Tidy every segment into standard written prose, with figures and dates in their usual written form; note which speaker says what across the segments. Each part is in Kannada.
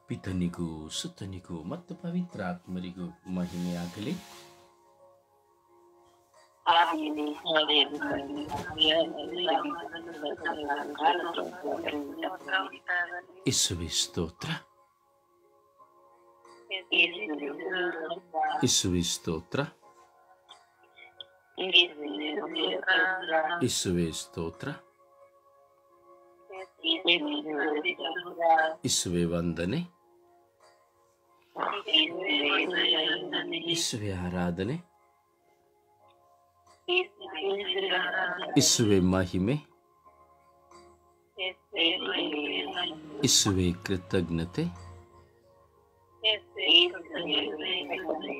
Speaker 1: ಪಿತನಿಗೂ ಸುತನಿಗೂ ಮತ್ತು ಪವಿತ್ರಾತ್ಮರಿಗೂ ಮಹಿಮೆಯಾಗಲಿ. ಯೇಸುವೇ ಸ್ತೋತ್ರ, ಯೇಸುವೇ ಸ್ತೋತ್ರ, ಯೇಸುವೇ ಸ್ತೋತ್ರ, ಯೇಸುವೇ ವಂದನೆ, ಯೇಸುವೇ ಆರಾಧನೆ, ಯೇಸುವೇ ಮಹಿಮೆ, ಯೇಸುವೇ ಕೃತಜ್ಞತೆ.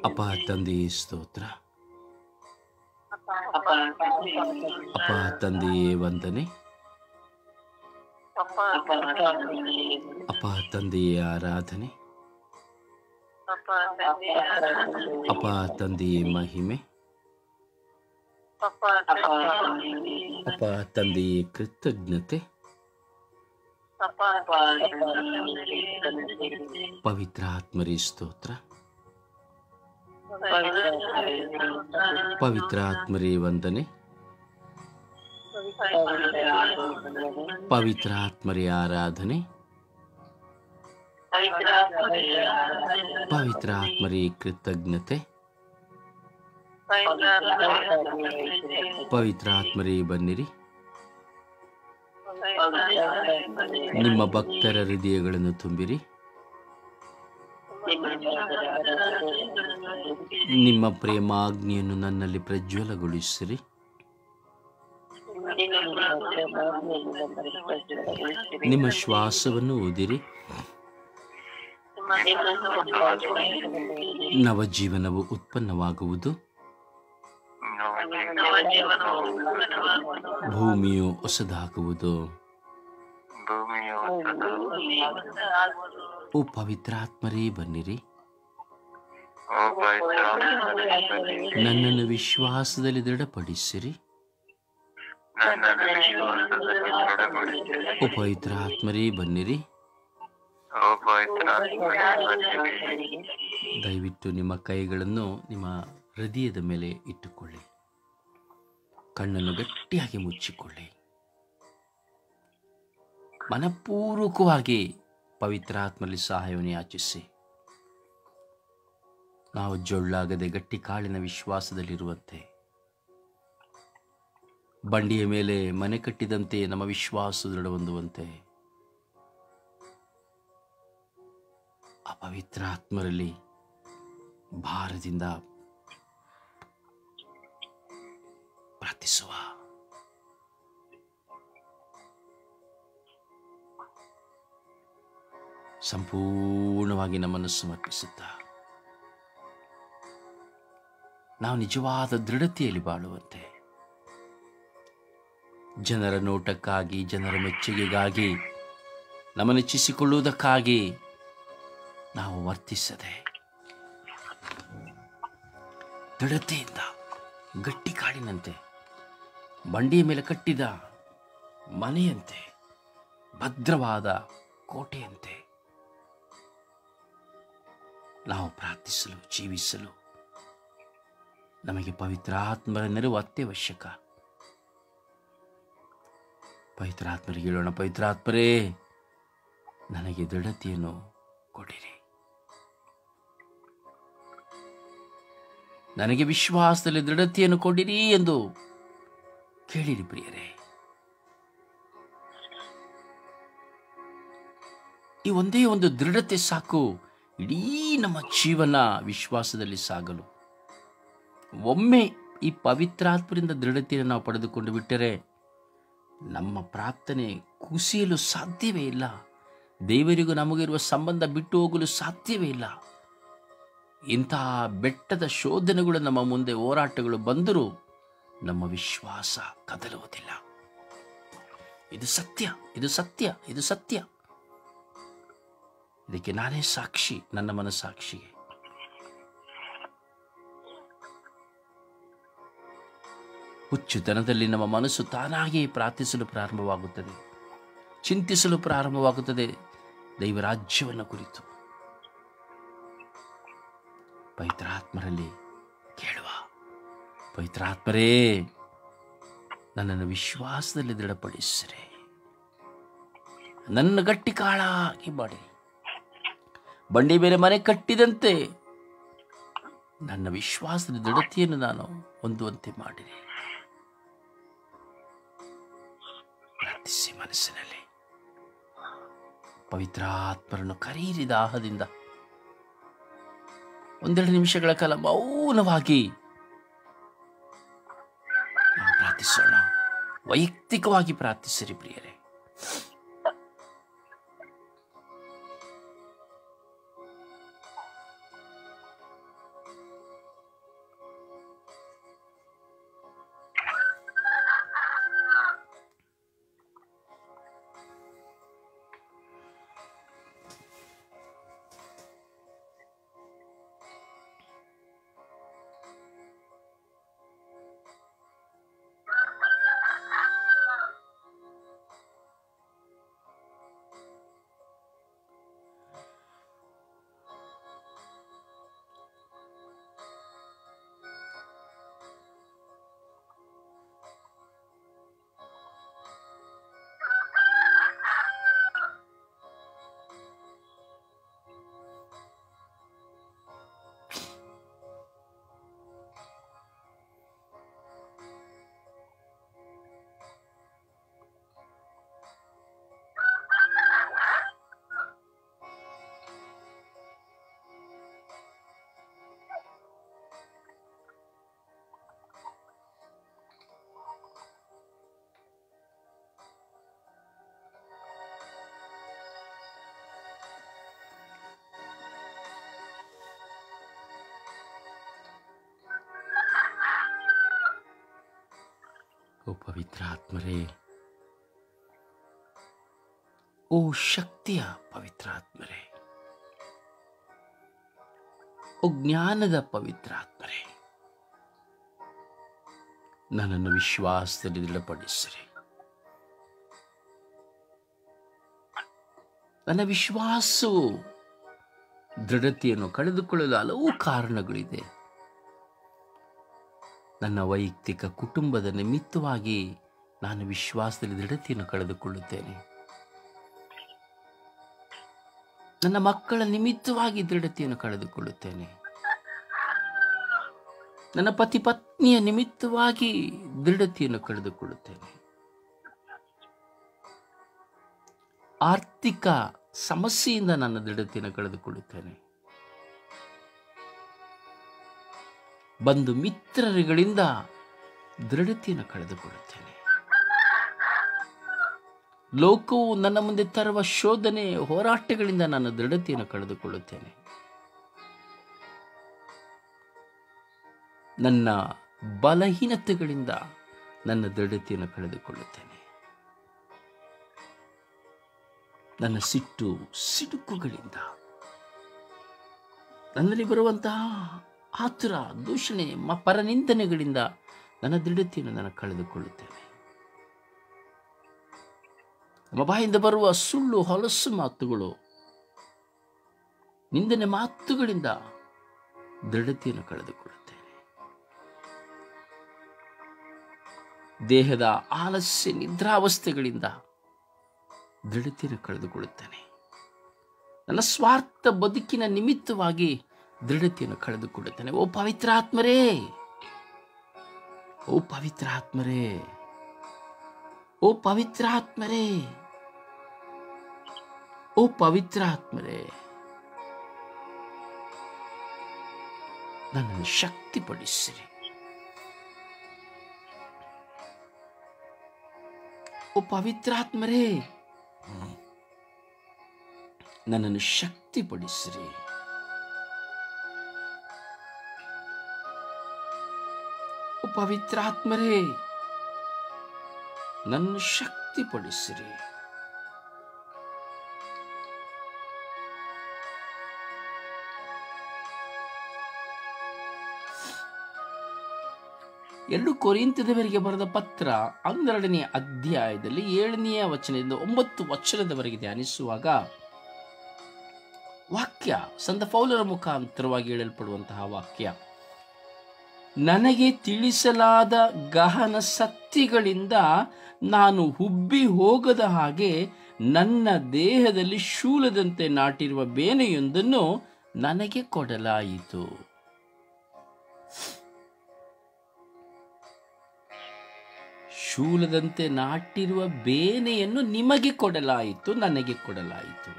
Speaker 1: ಅಪ್ಪ ತಂದೆಯೇ ಸ್ತೋತ್ರ, ಅಪ್ಪ ತಂದೆಯೇ ವಂದನೆ, ಅಪ್ಪ ತಂದೆಯೇ ಆರಾಧನೆ, ಅಪ್ಪ ತಂದೆಯೇ ಮಹಿಮೆ, ಅಪ್ಪ ತಂದೆಯೇ ಕೃತಜ್ಞತೆ. ಪವಿತ್ರಾತ್ಮರೇ ಸ್ತೋತ್ರ, ಪವಿತ್ರಾತ್ಮರೇ ವಂದನೆ, ಪವಿತ್ರಾತ್ಮರೇ ಆರಾಧನೆ, ಪವಿತ್ರಾತ್ಮರೇ ಕೃತಜ್ಞತೆ. ಪವಿತ್ರಾತ್ಮರೇ ಬನ್ನಿರಿ, ನಿಮ್ಮ ಭಕ್ತರ ಹೃದಯಗಳನ್ನು ತುಂಬಿರಿ, ನಿಮ್ಮ ಪ್ರೇಮಾಗ್ನಿಯನ್ನು ನನ್ನಲ್ಲಿ ಪ್ರಜ್ವಲಗೊಳಿಸಿರಿ. ನಿಮ್ಮ ಶ್ವಾಸವನ್ನು ಊದಿರಿ, ನವಜೀವನವು ಉತ್ಪನ್ನವಾಗುವುದು, ಭೂಮಿಯು ಹೊಸದಾಗುವುದು. ಓ ಪವಿತ್ರಾತ್ಮರೇ ಬನ್ನಿರಿ, ನನ್ನನ್ನು ವಿಶ್ವಾಸದಲ್ಲಿ ದೃಢಪಡಿಸಿರಿ. ಓ ಪವಿತ್ರಾತ್ಮರೇ ಬನ್ನಿರಿ, ದಯವಿಟ್ಟು ನಿಮ್ಮ ಕೈಗಳನ್ನು ನಿಮ್ಮ ಹೃದಯದ ಮೇಲೆ ಇಟ್ಟುಕೊಳ್ಳಿ, ಕಣ್ಣನ್ನು ಗಟ್ಟಿಯಾಗಿ ಮುಚ್ಚಿಕೊಳ್ಳಿ. ಮನಪೂರ್ವಕವಾಗಿ ಪವಿತ್ರಾತ್ಮರಲ್ಲಿ ಸಹಾಯವನ್ನು ಯಾಚಿಸಿ. ನಾವು ಜೊಳ್ಳಾಗದೆ ಗಟ್ಟಿ ಕಾಳಿನ ವಿಶ್ವಾಸದಲ್ಲಿರುವಂತೆ, ಬಂಡಿಯ ಮೇಲೆ ಮನೆ ಕಟ್ಟಿದಂತೆ ನಮ್ಮ ವಿಶ್ವಾಸ ದೃಢ ಹೊಂದುವಂತೆ ಆ ಪವಿತ್ರಾತ್ಮರಲ್ಲಿ ಭಾರದಿಂದ ಪ್ರಾರ್ಥಿಸುವ. ಸಂಪೂರ್ಣವಾಗಿ ನಮ್ಮನ್ನು ಸಮರ್ಪಿಸುತ್ತಾ ನಾವು ನಿಜವಾದ ದೃಢತೆಯಲ್ಲಿ ಬಾಳುವಂತೆ, ಜನರ ನೋಟಕ್ಕಾಗಿ, ಜನರ ಮೆಚ್ಚುಗೆಗಾಗಿ, ನಮ್ಮನ್ನು ಹೆಚ್ಚಿಸಿಕೊಳ್ಳುವುದಕ್ಕಾಗಿ ನಾವು ವರ್ತಿಸದೆ ದೃಢತೆಯಿಂದ ಗಟ್ಟಿ ಕಾಡಿನಂತೆ, ಬಂಡಿಯ ಮೇಲೆ ಕಟ್ಟಿದ ಮನೆಯಂತೆ, ಭದ್ರವಾದ ಕೋಟೆಯಂತೆ ನಾವು ಪ್ರಾರ್ಥಿಸಲು, ಜೀವಿಸಲು ನಮಗೆ ಪವಿತ್ರಾತ್ಮರ ನೆರವು ಅತ್ಯವಶ್ಯಕ. ಪವಿತ್ರಾತ್ಮರಿಗೆ ಹೇಳೋಣ, ಪವಿತ್ರಾತ್ಮರೇ ನನಗೆ ದೃಢತೆಯನ್ನು ಕೊಡಿರಿ, ನನಗೆ ವಿಶ್ವಾಸದಲ್ಲಿ ದೃಢತೆಯನ್ನು ಕೊಡಿರಿ ಎಂದು ಕೇಳಿರಿ ಪ್ರಿಯರೇ. ಈ ಒಂದೇ ಒಂದು ದೃಢತೆ ಸಾಕು ಇಡೀ ನಮ್ಮ ಜೀವನ ವಿಶ್ವಾಸದಲ್ಲಿ ಸಾಗಲು. ಒಮ್ಮೆ ಈ ಪವಿತ್ರಾತ್ಮರಿಂದ ದೃಢತೆಯನ್ನು ನಾವು ಪಡೆದುಕೊಂಡು ಬಿಟ್ಟರೆ ನಮ್ಮ ಪ್ರಾರ್ಥನೆ ಕುಸಿಯಲು ಸಾಧ್ಯವೇ ಇಲ್ಲ. ದೇವರಿಗೂ ನಮಗಿರುವ ಸಂಬಂಧ ಬಿಟ್ಟು ಹೋಗಲು ಸಾಧ್ಯವೇ ಇಲ್ಲ. ಇಂತಹ ಬೆಟ್ಟದ ಶೋಧನೆಗಳು ನಮ್ಮ ಮುಂದೆ, ಹೋರಾಟಗಳು ಬಂದರೂ ನಮ್ಮ ವಿಶ್ವಾಸ ಕದಲುವುದಿಲ್ಲ. ಇದು ಸತ್ಯ, ಇದು ಸತ್ಯ, ಇದು ಸತ್ಯ. ಇದಕ್ಕೆ ನಾನೇ ಸಾಕ್ಷಿ, ನನ್ನ ಮನಸ್ಸಾಕ್ಷಿಗೆ. ಹುಚ್ಚುತನದಲ್ಲಿ ನಮ್ಮ ಮನಸ್ಸು ತಾನಾಗಿಯೇ ಪ್ರಾರ್ಥಿಸಲು ಪ್ರಾರಂಭವಾಗುತ್ತದೆ, ಚಿಂತಿಸಲು ಪ್ರಾರಂಭವಾಗುತ್ತದೆ ದೈವರಾಜ್ಯವನ್ನು ಕುರಿತು. ಪವಿತ್ರಾತ್ಮರಲ್ಲಿ ಕೇಳುವ. ಪವಿತ್ರಾತ್ಮರೇ, ನನ್ನನ್ನು ವಿಶ್ವಾಸದಲ್ಲಿ ದೃಢಪಡಿಸಿರಿ, ನನ್ನ ಗಟ್ಟಿ ಕಾಳಾಗಿ ಮಾಡಿ, ಬಂಡಿ ಮೇಲೆ ಮನೆ ಕಟ್ಟಿದಂತೆ ನನ್ನ ವಿಶ್ವಾಸದ ದೃಢತೆಯನ್ನು ನಾನು ಹೊಂದುವಂತೆ ಮಾಡಿರಿ. ಪ್ರಾರ್ಥಿಸಿ ಮನಸ್ಸಿನಲ್ಲಿ ಪವಿತ್ರಾತ್ಮರನ್ನು ಕರೀರಿ. ದಾಹದಿಂದ 1-2 ನಿಮಿಷಗಳ ಕಾಲ ಮೌನವಾಗಿ ನಾವು ಪ್ರಾರ್ಥಿಸೋಣ. ವೈಯಕ್ತಿಕವಾಗಿ ಪ್ರಾರ್ಥಿಸಿರಿ ಪ್ರಿಯರೇ. ಓ ಪವಿತ್ರಾತ್ಮರೇ, ಓ ಶಕ್ತಿಯ ಪವಿತ್ರಾತ್ಮರೇ, ಓ ಜ್ಞಾನದ ಪವಿತ್ರಾತ್ಮರೇ, ನನ್ನನ್ನು ವಿಶ್ವಾಸದಲ್ಲಿ ದೃಢಪಡಿಸಿರಿ. ನನ್ನ ವಿಶ್ವಾಸವು ದೃಢತೆಯನ್ನು ಕಳೆದುಕೊಳ್ಳಲು ಹಲವು ಕಾರಣಗಳಿದೆ. ನನ್ನ ವೈಯಕ್ತಿಕ ಕುಟುಂಬದ ನಿಮಿತ್ತವಾಗಿ ನಾನು ವಿಶ್ವಾಸದಲ್ಲಿ ದೃಢತೆಯನ್ನು ಕಳೆದುಕೊಳ್ಳುತ್ತೇನೆ. ನನ್ನ ಮಕ್ಕಳ ನಿಮಿತ್ತವಾಗಿ ದೃಢತೆಯನ್ನು ಕಳೆದುಕೊಳ್ಳುತ್ತೇನೆ. ನನ್ನ ಪತಿ ಪತ್ನಿಯ ನಿಮಿತ್ತವಾಗಿ ದೃಢತೆಯನ್ನು ಕಳೆದುಕೊಳ್ಳುತ್ತೇನೆ. ಆರ್ಥಿಕ ಸಮಸ್ಯೆಯಿಂದ ನನ್ನ ದೃಢತೆಯನ್ನು ಕಳೆದುಕೊಳ್ಳುತ್ತೇನೆ. ಬಂಧು ಮಿತ್ರರುಗಳಿಂದ ದೃಢತೆಯನ್ನು ಕಳೆದುಕೊಳ್ಳುತ್ತೇನೆ. ಲೋಕವು ನನ್ನ ಮುಂದೆ ತರುವ ಶೋಧನೆ ಹೋರಾಟಗಳಿಂದ ನಾನು ದೃಢತೆಯನ್ನು ಕಳೆದುಕೊಳ್ಳುತ್ತೇನೆ. ನನ್ನ ಬಲಹೀನತೆಗಳಿಂದ ನನ್ನ ದೃಢತೆಯನ್ನು ಕಳೆದುಕೊಳ್ಳುತ್ತೇನೆ. ನನ್ನ ಸಿಡುಕುಗಳಿಂದ, ನನ್ನಲ್ಲಿ ಬರುವಂತಹ ಆತುರ, ದೂಷಣೆ, ಪರನಿಂದನೆಗಳಿಂದ ನನ್ನ ದೃಢತೆಯನ್ನು ನಾನು ಕಳೆದುಕೊಳ್ಳುತ್ತೇನೆ. ನಮ್ಮ ಬಾಯಿಂದ ಬರುವ ಸುಳ್ಳು ಹೊಲಸು ಮಾತುಗಳು, ನಿಂದನೆ ಮಾತುಗಳಿಂದ ದೃಢತೆಯನ್ನು ಕಳೆದುಕೊಳ್ಳುತ್ತೇನೆ. ದೇಹದ ಆಲಸ್ಯ ನಿದ್ರಾವಸ್ಥೆಗಳಿಂದ ದೃಢತೆಯನ್ನು ಕಳೆದುಕೊಳ್ಳುತ್ತೇನೆ. ನನ್ನ ಸ್ವಾರ್ಥ ಬದುಕಿನ ನಿಮಿತ್ತವಾಗಿ ದೃಢತೆಯನ್ನು ಕಳೆದುಕೊಳ್ಳುತ್ತೇನೆ. ಓ ಪವಿತ್ರಾತ್ಮರೇ, ಓ ಪವಿತ್ರಾತ್ಮರೇ, ಓ ಪವಿತ್ರಾತ್ಮರೇ, ಓ ಪವಿತ್ರಾತ್ಮರೇ, ನನ್ನನ್ನು ಶಕ್ತಿಪಡಿಸಿರಿ. ಓ ಪವಿತ್ರಾತ್ಮರೇ, ನನ್ನನ್ನು ಶಕ್ತಿಪಡಿಸಿರಿ. ಓ ಪವಿತ್ರಾತ್ಮರೇ, ನನ್ನ ಶಕ್ತಿಪಡಿಸಿರಿ. ಎರಡು ಕೊರಿಂಥದವರಿಗೆ ಬರೆದ ಪತ್ರ 12ನೇ ಅಧ್ಯಾಯದಲ್ಲಿ 7ನೇ ವಚನದಿಂದ 9 ವಚನದವರೆಗೆ ಧ್ಯಾನಿಸುವಾಗ ವಾಕ್ಯ, ಸಂತ ಪೌಲರ ಮುಖಾಂತರವಾಗಿ ಹೇಳಲ್ಪಡುವಂತಹ ವಾಕ್ಯ. ನನಗೆ ತಿಳಿಸಲಾದ ಗಹನ ಸತ್ಯಗಳಿಂದ ನಾನು ಹುಬ್ಬಿ ಹೋಗದ ಹಾಗೆ ನನ್ನ ದೇಹದಲ್ಲಿ ಶೂಲದಂತೆ ನಾಟಿರುವ ಬೇನೆಯೊಂದನ್ನು ನನಗೆ ಕೊಡಲಾಯಿತು. ಶೂಲದಂತೆ ನಾಟಿರುವ ಬೇನೆಯನ್ನು ನಿಮಗೆ ಕೊಡಲಾಯಿತು, ನನಗೆ ಕೊಡಲಾಯಿತು.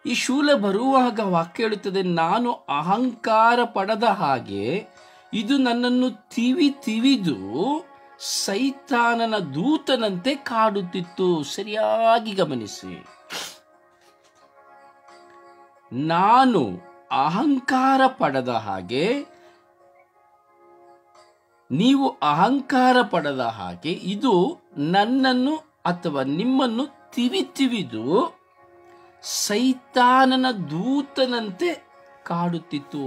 Speaker 1: ಈ ಶೂಲ ಬರುವಾಗ ವಾಕ್ಯ ಹೇಳುತ್ತದೆ, ನಾನು ಅಹಂಕಾರ ಪಡದ ಹಾಗೆ ಇದು ನನ್ನನ್ನು ತಿವಿದು ಸೈತಾನನ ದೂತನಂತೆ ಕಾಡುತ್ತಿತ್ತು. ಸರಿಯಾಗಿ ಗಮನಿಸಿ, ನಾನು ಅಹಂಕಾರ ಪಡದ ಹಾಗೆ, ನೀವು ಅಹಂಕಾರ ಪಡದ ಹಾಗೆ ಇದು ನನ್ನನ್ನು ಅಥವಾ ನಿಮ್ಮನ್ನು ತಿವಿದು ಸೈತಾನನ ದೂತನಂತೆ ಕಾಡುತ್ತಿತ್ತು.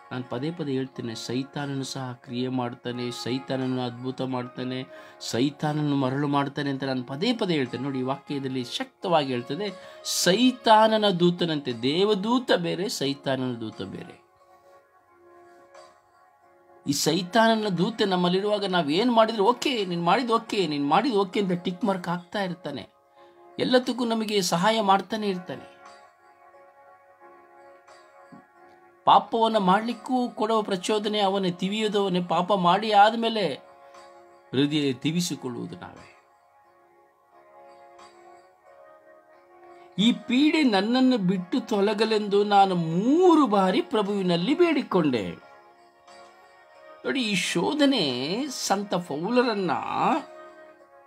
Speaker 1: ನಾನು ಪದೇ ಪದೇ ಹೇಳ್ತೇನೆ, ಸೈತಾನನು ಸಹ ಕ್ರಿಯೆ ಮಾಡ್ತಾನೆ, ಸೈತಾನನು ಅದ್ಭುತ ಮಾಡ್ತಾನೆ, ಸೈತಾನನು ಮರಳು ಮಾಡ್ತಾನೆ ಅಂತ ನಾನು ಪದೇ ಪದೇ ಹೇಳ್ತೇನೆ. ನೋಡಿ, ಈ ವಾಕ್ಯದಲ್ಲಿ ಶಕ್ತವಾಗಿ ಹೇಳ್ತದೆ, ಸೈತಾನನ ದೂತನಂತೆ. ದೇವದೂತ ಬೇರೆ, ಸೈತಾನನ ದೂತ ಬೇರೆ. ಈ ಸೈತಾನನ ದೂತೆ ನಮ್ಮಲ್ಲಿರುವಾಗ ನಾವೇನು ಮಾಡಿದ್ರು ಓಕೆ, ನೀನು ಮಾಡಿದ್ದು ಓಕೆ ಅಂತ ಟಿಕ್ ಮಾರ್ಕ್ ಆಗ್ತಾ ಇರ್ತಾನೆ. ಎಲ್ಲದಕ್ಕೂ ನಮಗೆ ಸಹಾಯ ಮಾಡ್ತಾನೆ ಇರ್ತಾನೆ. ಪಾಪವನ್ನು ಮಾಡಲಿಕ್ಕೂ ಕೊಡುವ ಪ್ರಚೋದನೆ ಅವನೇ, ತಿವಿಯೋದವನೇ. ಪಾಪ ಮಾಡಿ ಆದಮೇಲೆ ಹೃದಯ ತಿವಿಸಿಕೊಳ್ಳುವುದು ನಾವೇ. ಈ ಪೀಡೆ ನನ್ನನ್ನು ಬಿಟ್ಟು ತೊಲಗಲೆಂದು ನಾನು 3 ಬಾರಿ ಪ್ರಭುವಿನಲ್ಲಿ ಬೇಡಿಕೊಂಡೆ. ನೋಡಿ, ಈ ಶೋಧನೆ ಸಂತ ಪೌಲರನ್ನ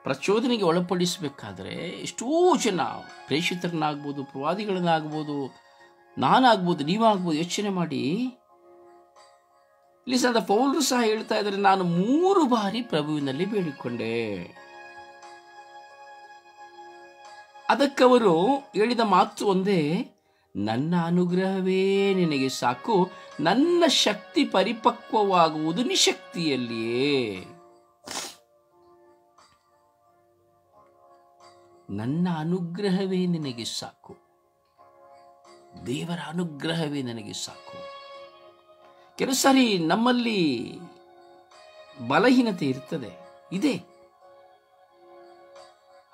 Speaker 1: ಪ್ರಚೋದನೆಗೆ ಒಳಪಡಿಸಬೇಕಾದ್ರೆ ಎಷ್ಟೋ ಜನ, ಪ್ರೇಷಿತರನ್ನಾಗ್ಬೋದು, ಪ್ರವಾದಿಗಳನ್ನಾಗ್ಬೋದು, ನಾನಾಗ್ಬೋದು, ನೀವಾಗ್ಬೋದು, ಯೋಚನೆ ಮಾಡಿ. ಇಲ್ಲಿ ಸಂತ ಪೌಲರು ಸಹ ಹೇಳ್ತಾ ಇದ್ದಾರೆ, ನಾನು 3 ಬಾರಿ ಪ್ರಭುವಿನಲ್ಲಿ ಬೇಡಿಕೊಂಡೆ. ಅದಕ್ಕವರು ಹೇಳಿದ ಮಾತು ಒಂದೇ, ನನ್ನ ಅನುಗ್ರಹವೇ ನಿನಗೆ ಸಾಕು, ನನ್ನ ಶಕ್ತಿ ಪರಿಪಕ್ವವಾಗುವುದು ನಿಶಕ್ತಿಯಲ್ಲಿಯೇ. ನನ್ನ ಅನುಗ್ರಹವೇ ನಿನಗೆ ಸಾಕು, ದೇವರ ಅನುಗ್ರಹವೇ ನನಗೆ ಸಾಕು. ಕೆಲವು ಸಾರಿ ನಮ್ಮಲ್ಲಿ ಬಲಹೀನತೆ ಇರ್ತದೆ, ಇದೆ.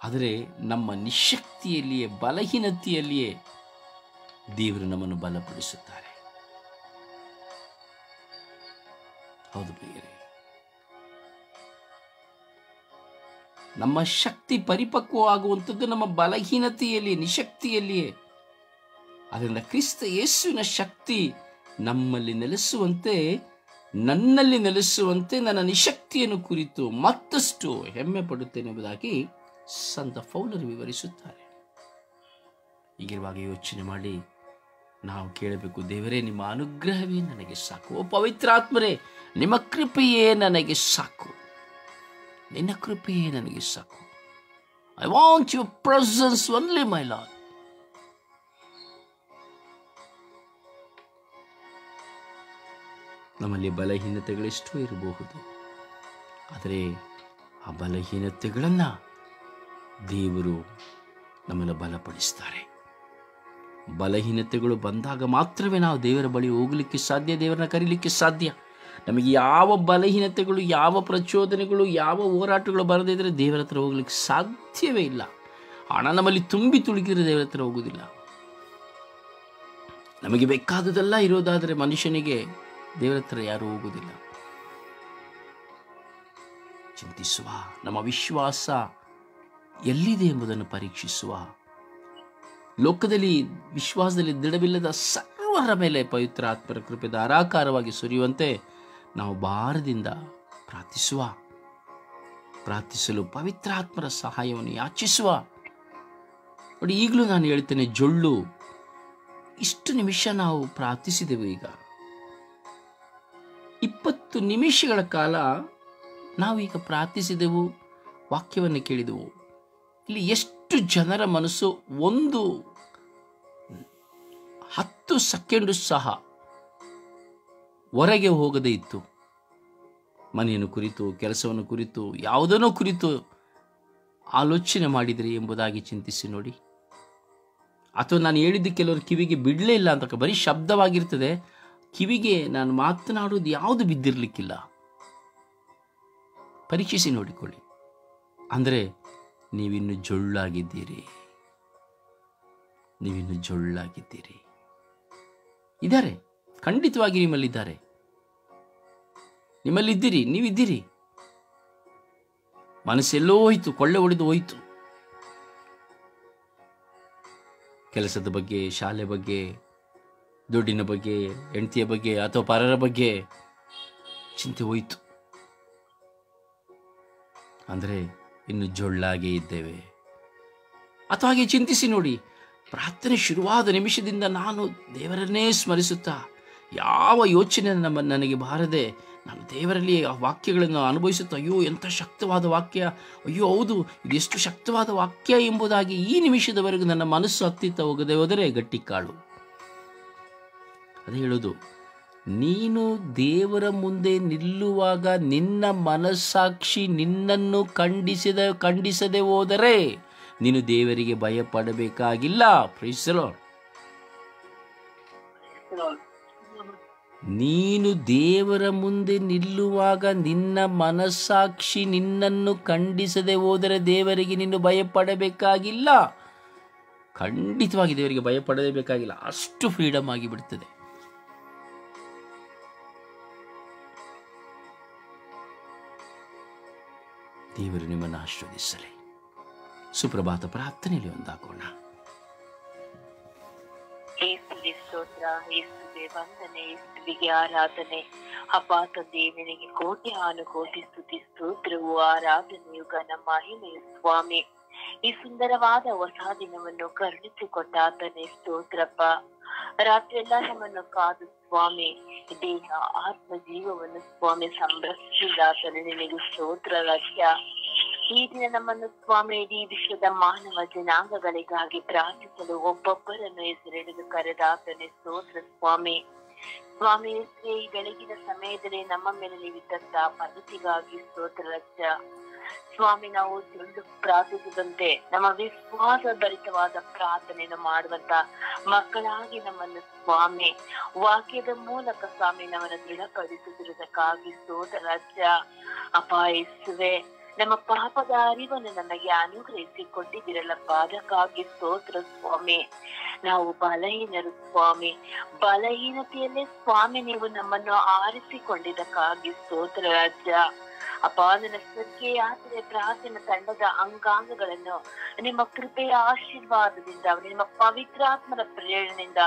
Speaker 1: ಆದರೆ ನಮ್ಮ ನಿಶಕ್ತಿಯಲ್ಲಿಯೇ, ಬಲಹೀನತೆಯಲ್ಲಿಯೇ ದೇವರು ನಮ್ಮನ್ನು ಬಲಪಡಿಸುತ್ತಾರೆ. ಹೌದು ಪ್ರಿಯರೇ, ನಮ್ಮ ಶಕ್ತಿ ಪರಿಪಕ್ವವಾಗುವಂಥದ್ದು ನಮ್ಮ ಬಲಹೀನತೆಯಲ್ಲಿ, ನಿಶಕ್ತಿಯಲ್ಲಿಯೇ. ಅದರಿಂದ ಕ್ರಿಸ್ತ ಯೇಸುವಿನ ಶಕ್ತಿ ನಮ್ಮಲ್ಲಿ ನೆಲೆಸುವಂತೆ, ನನ್ನಲ್ಲಿ ನೆಲೆಸುವಂತೆ ನನ್ನ ನಿಶಕ್ತಿಯನ್ನು ಕುರಿತು ಮತ್ತಷ್ಟು ಹೆಮ್ಮೆ ಪಡುತ್ತೇನೆ ಎಂಬುದಾಗಿ ಸಂತ ಪೌಲರು ವಿವರಿಸುತ್ತಾರೆ. ಹೀಗಿರುವಾಗ ಯೋಚನೆ ಮಾಡಿ ನಾವು ಕೇಳಬೇಕು, ದೇವರೇ ನಿಮ್ಮ ಅನುಗ್ರಹವೇ ನನಗೆ ಸಾಕು. ಓ ಪವಿತ್ರಾತ್ಮರೇ, ನಿಮ್ಮ ಕೃಪೆಯೇ ನನಗೆ ಸಾಕು, ನಿನ್ನ ಕೃಪೆಯೇ ನನಗೆ ಸಾಕು. I want your presence only my lord. ನಮ್ಮಲ್ಲಿ ಬಲಹೀನತೆಗಳೆಷ್ಟೋ ಇರಬಹುದು, ಆದರೆ ಆ ಬಲಹೀನತೆಗಳನ್ನು ದೇವರು ನಮ್ಮನ್ನು ಬಲಪಡಿಸ್ತಾರೆ. ಬಲಹೀನತೆಗಳು ಬಂದಾಗ ಮಾತ್ರವೇ ನಾವು ದೇವರ ಬಳಿ ಹೋಗಲಿಕ್ಕೆ ಸಾಧ್ಯ, ದೇವರನ್ನ ಕರೀಲಿಕ್ಕೆ ಸಾಧ್ಯ. ನಮಗೆ ಯಾವ ಬಲಹೀನತೆಗಳು, ಯಾವ ಪ್ರಚೋದನೆಗಳು, ಯಾವ ಹೋರಾಟಗಳು ಬರದೇ ಇದ್ದರೆ ದೇವರ ಹತ್ರ ಹೋಗ್ಲಿಕ್ಕೆ ಸಾಧ್ಯವೇ ಇಲ್ಲ. ಹಣ ನಮ್ಮಲ್ಲಿ ತುಂಬಿ ತುಳುಕಿದ್ರೆ ದೇವರ ಹತ್ರ ಹೋಗುವುದಿಲ್ಲ. ನಮಗೆ ಬೇಕಾದುದೆಲ್ಲ ಇರೋದಾದರೆ ಮನುಷ್ಯನಿಗೆ ದೇವರ ಹತ್ರ ಯಾರೂ ಹೋಗುವುದಿಲ್ಲ. ಚಿಂತಿಸುವ, ನಮ್ಮ ವಿಶ್ವಾಸ ಎಲ್ಲಿದೆ ಎಂಬುದನ್ನು ಪರೀಕ್ಷಿಸುವ, ಲೋಕದಲ್ಲಿ ವಿಶ್ವಾಸದಲ್ಲಿ ದೃಢವಿಲ್ಲದ ಸರ್ವರ ಮೇಲೆ ಪವಿತ್ರ ಆತ್ಮರ ಕೃಪೆ ಧಾರಾಕಾರವಾಗಿ ಸುರಿಯುವಂತೆ ನಾವು ಭಾರದಿಂದ ಪ್ರಾರ್ಥಿಸಲು ಪವಿತ್ರ ಆತ್ಮರ ಸಹಾಯವನ್ನು ಯಾಚಿಸುವ. ನೋಡಿ, ಈಗಲೂ ನಾನು ಹೇಳ್ತೇನೆ, ಜೊಳ್ಳು ಇಷ್ಟು ನಿಮಿಷ ನಾವು ಪ್ರಾರ್ಥಿಸಿದೆವು. ಈಗ 20 ನಿಮಿಷಗಳ ಕಾಲ ನಾವೀಗ ಪ್ರಾರ್ಥಿಸಿದೆವು, ವಾಕ್ಯವನ್ನು ಕೇಳಿದೆವು. ಇಲ್ಲಿ ಎಷ್ಟು ಜನರ ಮನಸ್ಸು ಒಂದು 10 ಸೆಕೆಂಡು ಸಹ ಹೊರಗೆ ಹೋಗದೇ ಇತ್ತು. ಮನೆಯನ್ನು ಕುರಿತು, ಕೆಲಸವನ್ನು ಕುರಿತು, ಯಾವುದನ್ನೋ ಕುರಿತು ಆಲೋಚನೆ ಮಾಡಿದಿರಿ ಎಂಬುದಾಗಿ ಚಿಂತಿಸಿ ನೋಡಿ. ಅಥವಾ ನಾನು ಹೇಳಿದ್ದು ಕೆಲವರು ಕಿವಿಗೆ ಬಿಡಲೇ ಇಲ್ಲ ಅಂತ, ಬರೀ ಶಬ್ದವಾಗಿರ್ತದೆ, ಕಿವಿಗೆ ನಾನು ಮಾತನಾಡುವುದು ಯಾವುದು ಬಿದ್ದಿರಲಿಕ್ಕಿಲ್ಲ. ಪರೀಕ್ಷಿಸಿ ನೋಡಿಕೊಳ್ಳಿ. ಅಂದರೆ ನೀವಿನ್ನು ಜೊಳ್ಳಾಗಿದ್ದೀರಿ, ನೀವಿನ್ನು ಜೊಳ್ಳಾಗಿದ್ದೀರಿ. ಇದ್ದಾರೆ, ಖಂಡಿತವಾಗಿ ನಿಮ್ಮಲ್ಲಿದ್ದಾರೆ, ನಿಮ್ಮಲ್ಲಿದ್ದೀರಿ, ನೀವಿದ್ದೀರಿ. ಮನಸ್ಸೆಲ್ಲೋ ಹೋಯ್ತು, ಕೊಳ್ಳೆ ಹೊಡೆದು ಹೋಯ್ತು. ಕೆಲಸದ ಬಗ್ಗೆ, ಶಾಲೆ ಬಗ್ಗೆ, ದುಡ್ಡಿನ ಬಗ್ಗೆ, ಹೆಂಡತಿಯ ಬಗ್ಗೆ ಅಥವಾ ಪರರ ಬಗ್ಗೆ ಚಿಂತೆ ಹೋಯಿತು. ಅಂದರೆ ಇನ್ನು ಜೊಳ್ಳಾಗೇ ಇದ್ದೇವೆ. ಅಥವಾ ಹಾಗೆ ಚಿಂತಿಸಿ ನೋಡಿ. ಪ್ರಾರ್ಥನೆ ಶುರುವಾದ ನಿಮಿಷದಿಂದ ನಾನು ದೇವರನ್ನೇ ಸ್ಮರಿಸುತ್ತಾ, ಯಾವ ಯೋಚನೆ ನನಗೆ ಬಾರದೆ ನಾನು ದೇವರಲ್ಲಿ ಆ ವಾಕ್ಯಗಳನ್ನು ಅನುಭವಿಸುತ್ತಾ, ಅಯ್ಯೋ ಎಂಥ ಶಕ್ತವಾದ ವಾಕ್ಯ, ಅಯ್ಯೋ ಹೌದು ಇದೆಷ್ಟು ಶಕ್ತವಾದ ವಾಕ್ಯ ಎಂಬುದಾಗಿ ಈ ನಿಮಿಷದವರೆಗೂ ನನ್ನ ಮನಸ್ಸು ಹತ್ತಿತ್ತ ಹೋಗದೆ ಹೋದರೆ ಗಟ್ಟಿ ಕಾಳು. ಅದೇ ಹೇಳೋದು, ನೀನು ದೇವರ ಮುಂದೆ ನಿಲ್ಲುವಾಗ ನಿನ್ನ ಮನಸ್ಸಾಕ್ಷಿ ನಿನ್ನನ್ನು ಖಂಡಿಸದೆ ಹೋದರೆ ನೀನು ದೇವರಿಗೆ ಭಯಪಡಬೇಕಾಗಿಲ್ಲ. Price the lord. ನೀನು ದೇವರ ಮುಂದೆ ನಿಲ್ಲುವಾಗ ನಿನ್ನ ಮನಸ್ಸಾಕ್ಷಿ ನಿನ್ನನ್ನು ಖಂಡಿಸದೆ ಹೋದರೆ ದೇವರಿಗೆ ನೀನು ಭಯಪಡಬೇಕಾಗಿಲ್ಲ. ಖಂಡಿತವಾಗಿ ದೇವರಿಗೆ ಭಯಪಡಬೇಕಾಗಿಲ್ಲ. ಅಷ್ಟು ಫ್ರೀಡಮ್ ಆಗಿ ಬಿಡ್ತದೆ. ದೇವರು ನಿಮ್ಮನ್ನು ಆಶೀರ್ವದಿಸಲಿ. ಸುಪ್ರಭಾತ ಪ್ರಾರ್ಥನೆಯಲ್ಲಿ ಒಂದಾಗೋಣ.
Speaker 2: ಯೇಸುವೆ ಸ್ತೋತ್ರ, ಯೇಸುವೆ ವಂದನೆ, ಯೇಸುವಿಗೆ ಆರಾಧನೆ. ಅಪ್ಪ ತಂದೆ, ನಿನಗೆ ಕೋಟಿ ಕೋಟಿ ಸ್ತುತಿ, ಸ್ತೋತ್ರವು, ಆರಾಧನೆಯು, ಘನ ಮಹಿಮೆಯು ಸ್ವಾಮಿ. ಈ ಸುಂದರವಾದ ಹೊಸ ದಿನವನ್ನು ಕರುಣಿಸಿಕೊಟ್ಟ ಆತನೇ ಸ್ತೋತ್ರಪ್ಪ. ರಾತ್ರಿ ಎಲ್ಲ ನಮ್ಮನ್ನು ಕಾದು ಸ್ವಾಮಿ, ದೇಹ ಆತ್ಮ ಜೀವವನ್ನು ಸ್ವಾಮಿ ಸಂರಕ್ಷಿಸಿದಾತನೇ ನಿನಗೆ ಸ್ತೋತ್ರ ರಾಜ್ಯ. ಈ ದಿನ ನಮ್ಮನ್ನು ಸ್ವಾಮಿ ಇಡೀ ವಿಶ್ವದ ಮಾನವ ಜನಾಂಗಗಳಿಗಾಗಿ ಪ್ರಾರ್ಥಿಸಲು ಒಬ್ಬೊಬ್ಬರನ್ನು ಹೆಸರಿಡಿದು ಕರೆದಾತನೇ ಸ್ತೋತ್ರ ಸ್ವಾಮಿ. ಸ್ವಾಮಿ ಈ ಬೆಳಗಿನ ಸಮಯದಲ್ಲಿ ನಮ್ಮ ಮೇಲೆ ನೀವಿದ್ದಂತ ಪದ್ಧತಿಗಾಗಿ ಸ್ತೋತ್ರ ರಾಜ್ಯ. ಸ್ವಾಮಿ, ನಾವು ತಿಳಿದು ಪ್ರಾರ್ಥಿಸಿದಂತೆ ನಮ್ಮ ವಿಶ್ವಾಸ ಭರಿತವಾದ ಪ್ರಾರ್ಥನೆಯನ್ನು ಮಾಡುವಂತ ಮಕ್ಕಳಾಗಿ ನಮ್ಮನ್ನು ಸ್ವಾಮಿ ವಾಕ್ಯದ ಮೂಲಕ ಸ್ವಾಮಿ ನಮ್ಮನ್ನು ದೃಢಪಡಿಸುತ್ತಿರುವುದಕ್ಕಾಗಿ ಸ್ತೋತ್ರ ರಾಜ್ಯ. ಅಪಾಯಿಸುವೆ ನಮ್ಮ ಪಾಪದ ಅರಿವನ್ನು ನಮಗೆ ಅನುಗ್ರಹಿಸಿ ಕೊಟ್ಟಿದ್ದೀರಲ್ಲಪ್ಪ, ಅದಕ್ಕಾಗಿ ಸ್ತೋತ್ರ ಸ್ವಾಮಿ. ನಾವು ಬಲಹೀನರು ಸ್ವಾಮಿ, ಬಲಹೀನತೆಯಲ್ಲೇ ಸ್ವಾಮಿ ನೀವು ನಮ್ಮನ್ನು ಆರಿಸಿಕೊಂಡಿದ್ದಕ್ಕಾಗಿ ಸ್ತೋತ್ರ ರಾಜ್ಯ. ಅಪ್ಪ, ನನ್ನ ಸತ್ಯ ಯಾತ್ರೆ ಪ್ರಾರ್ಥನೆ ತಂಡದ ಅಂಗಾಂಗಗಳನ್ನು ನಿಮ್ಮ ಕೃಪೆಯ ಆಶೀರ್ವಾದದಿಂದ, ನಿಮ್ಮ ಪವಿತ್ರಾತ್ಮರ ಪ್ರೇರಣೆಯಿಂದ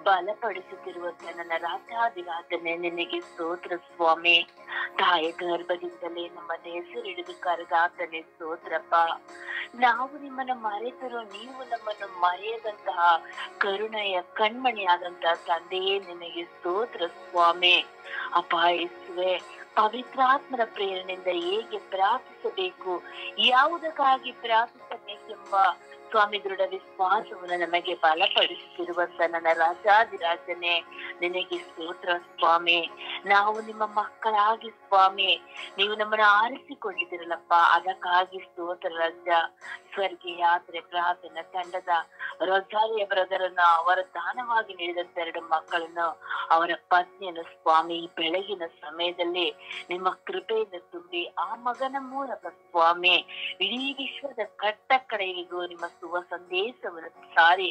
Speaker 2: ಬಲಪಡಿಸುತ್ತಿರುವಂತೆ ನನ್ನ ರಾಜಾದಿರಾಜನೇ ನಿನಗೆ ಸ್ತೋತ್ರ ಸ್ವಾಮಿ. ತಾಯಿ ಗರ್ಭದಿಂದಲೇ ನಮ್ಮನ್ನ ಹೆಸರಿಡಿದು ಕರೆದಾತನೇ ಸ್ತೋತ್ರಪ್ಪ. ನಾವು ನಿಮ್ಮನ್ನು ಮರೆತರು ನೀವು ನಮ್ಮನ್ನು ಮರೆಯದಂತಹ ಕರುಣೆಯ ಕಣ್ಮಣಿಯಾದಂತಹ ತಂದೆಯೇ ನಿನಗೆ ಸ್ತೋತ್ರ ಸ್ವಾಮಿ. ಅಪಾಯಿಸುವೆ ಪವಿತ್ರಾತ್ಮರ ಪ್ರೇರಣೆಯಿಂದ ಹೇಗೆ ಪ್ರಾರ್ಥಿಸಬೇಕು, ಯಾವುದಕ್ಕಾಗಿ ಪ್ರಾರ್ಥಿಸಬೇಕೆಂಬ ಸ್ವಾಮಿ ದೃಢ ವಿಶ್ವಾಸವನ್ನು ನಮಗೆ ಬಲಪಡಿಸುತ್ತಿರುವಂತ ನನ್ನ ರಾಜಾದಿರಾಜನೇ ನಿನಗೆ ಸ್ತೋತ್ರ ಸ್ವಾಮಿ. ನಾವು ನಿಮ್ಮ ಮಕ್ಕಳಾಗಿ ಸ್ವಾಮಿ ನೀವು ನಮ್ಮನ್ನು ಆರಿಸಿಕೊಂಡಿದ್ದೀರಲ್ಲಪ್ಪ, ಅದಕ್ಕಾಗಿ ಸ್ತೋತ್ರ ರಾಜ. ಸ್ವರ್ಗೀಯ ಯಾತ್ರೆ ಪ್ರಾರ್ಥನೆ ತಂಡದ ರೊಜಾರಿಯ ಬ್ರದರನ್ನ, ಅವರ ದಾನವಾಗಿ ನೀಡಿದಂತ 2 ಮಕ್ಕಳನ್ನು, ಅವರ ಪತ್ನಿಯನ್ನು ಸ್ವಾಮಿ ಈ ಬೆಳಗಿನ ಸಮಯದಲ್ಲಿ ನಿಮ್ಮ ಕೃಪೆಯಿಂದ ತುಂಬಿ ಆ ಮಗನ ಮೂಲಕ ಸ್ವಾಮಿ ಇಡೀ ವಿಶ್ವದ ಕಟ್ಟ ಕಡೆಗೂ ನಿಮ್ಮ ಶುಭ ಸಂದೇಶವನ್ನು ಸಾರಿ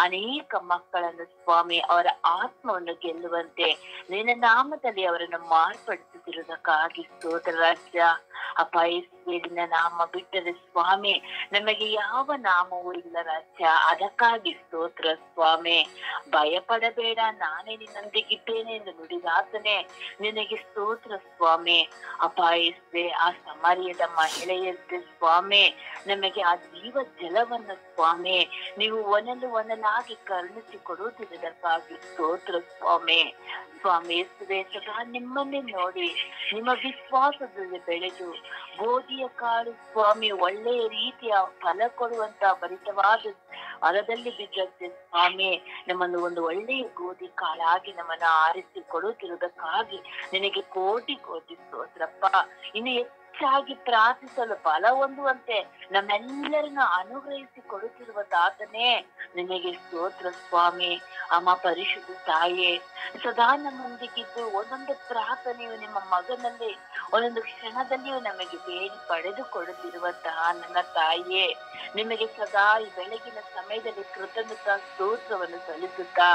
Speaker 2: ಅನೇಕ ಮಕ್ಕಳನ್ನು ಸ್ವಾಮಿ ಅವರ ಆತ್ಮವನ್ನು ಗೆಲ್ಲುವಂತೆ ನಿನ್ನ ನಾಮದಲ್ಲಿ ಅವರನ್ನು ಮಾರ್ಪಡಿಸುತ್ತಿರುವುದಕ್ಕಾಗಿ ಸ್ತೋತ್ರ ರಾಜ್ಯ. ಅಪಾಯಿಸಿನ ನಾಮ ಬಿಟ್ಟರೆ ಸ್ವಾಮಿ ನಮಗೆ ಯಾವ ನಾಮವೂ ಇಲ್ಲ ರಾಜ್ಯ, ಅದಕ್ಕಾಗಿ ಸ್ತೋತ್ರ ಸ್ವಾಮಿ. ಭಯಪಡಬೇಡ, ನಾನೇ ನಿನ್ನೊಂದಿಗಿದ್ದೇನೆ ಎಂದು ನುಡಿದಾತನೇ ನಿನಗೆ ಸ್ತೋತ್ರ ಸ್ವಾಮಿ. ಅಪಾಯಿಸಿದೆ ಆ ಸಮರ್ಯದ ಮಹಿಳೆಯಂತೆ ಸ್ವಾಮಿ ನಮಗೆ ಆ ಜೀವ ಜಲವನ್ನು ಸ್ವಾಮಿ ನೀವು ಒನಲಾಗಿ ಕರುಣಿಸಿ ಕೊಡುವುದಕ್ಕಾಗಿ ಸ್ತೋತ್ರ ಸ್ವಾಮಿ. ಸ್ವಾಮಿ ಸದಾ ನಿಮ್ಮನ್ನೇ ನೋಡಿ ನಿಮ್ಮ ವಿಶ್ವಾಸದಲ್ಲಿ ಬೆಳೆದು ಗೋಧಿಯ ಕಾಳು ಸ್ವಾಮಿ ಒಳ್ಳೆಯ ರೀತಿಯ ಫಲ ಕೊಡುವಂತ ಭರಿತವಾದ ಹೊಲದಲ್ಲಿ ಬಿದ್ದಂತೆ ಸ್ವಾಮಿ ನಮ್ಮನ್ನು ಒಂದು ಒಳ್ಳೆಯ ಗೋಧಿ ಕಾಳಾಗಿ ನಮ್ಮನ್ನ ಆರಿಸಿ ಕೊಡುತ್ತಿರುವುದಕ್ಕಾಗಿ ನಿನಗೆ ಕೋಟಿ ಸ್ತೋತ್ರಪ್ಪ. ಇನ್ನು ಹೆಚ್ಚಾಗಿ ಪ್ರಾರ್ಥಿಸಲು ಬಲ ಹೊಂದುವಂತೆ ನಮ್ಮೆಲ್ಲರನ್ನ ಅನುಗ್ರಹಿಸಿ ಕೊಡುತ್ತಿರುವ ತಾತನೇ ನಿಮಗೆ ಸ್ತೋತ್ರ ಸ್ವಾಮಿ. ಅಮ್ಮ ಪರಿಶುದ್ಧ ತಾಯೇ, ಸದಾ ನಮ್ಮೊಂದಿಗಿದ್ದು ಒಂದೊಂದು ಪ್ರಾರ್ಥನೆಯು ನಿಮ್ಮ ಮಗನಲ್ಲಿ ಒಂದೊಂದು ಕ್ಷಣದಲ್ಲಿಯೂ ನಮಗೆ ಬೇಡಿ ಪಡೆದುಕೊಳ್ಳುತ್ತಿರುವಂತಹ ನನ್ನ ತಾಯಿಯೇ, ನಿಮಗೆ ಸದಾ ಈ ಬೆಳಗಿನ ಸಮಯದಲ್ಲಿ ಕೃತಜ್ಞತಾ ಸ್ತೋತ್ರವನ್ನು ಸಲ್ಲಿಸುತ್ತಾ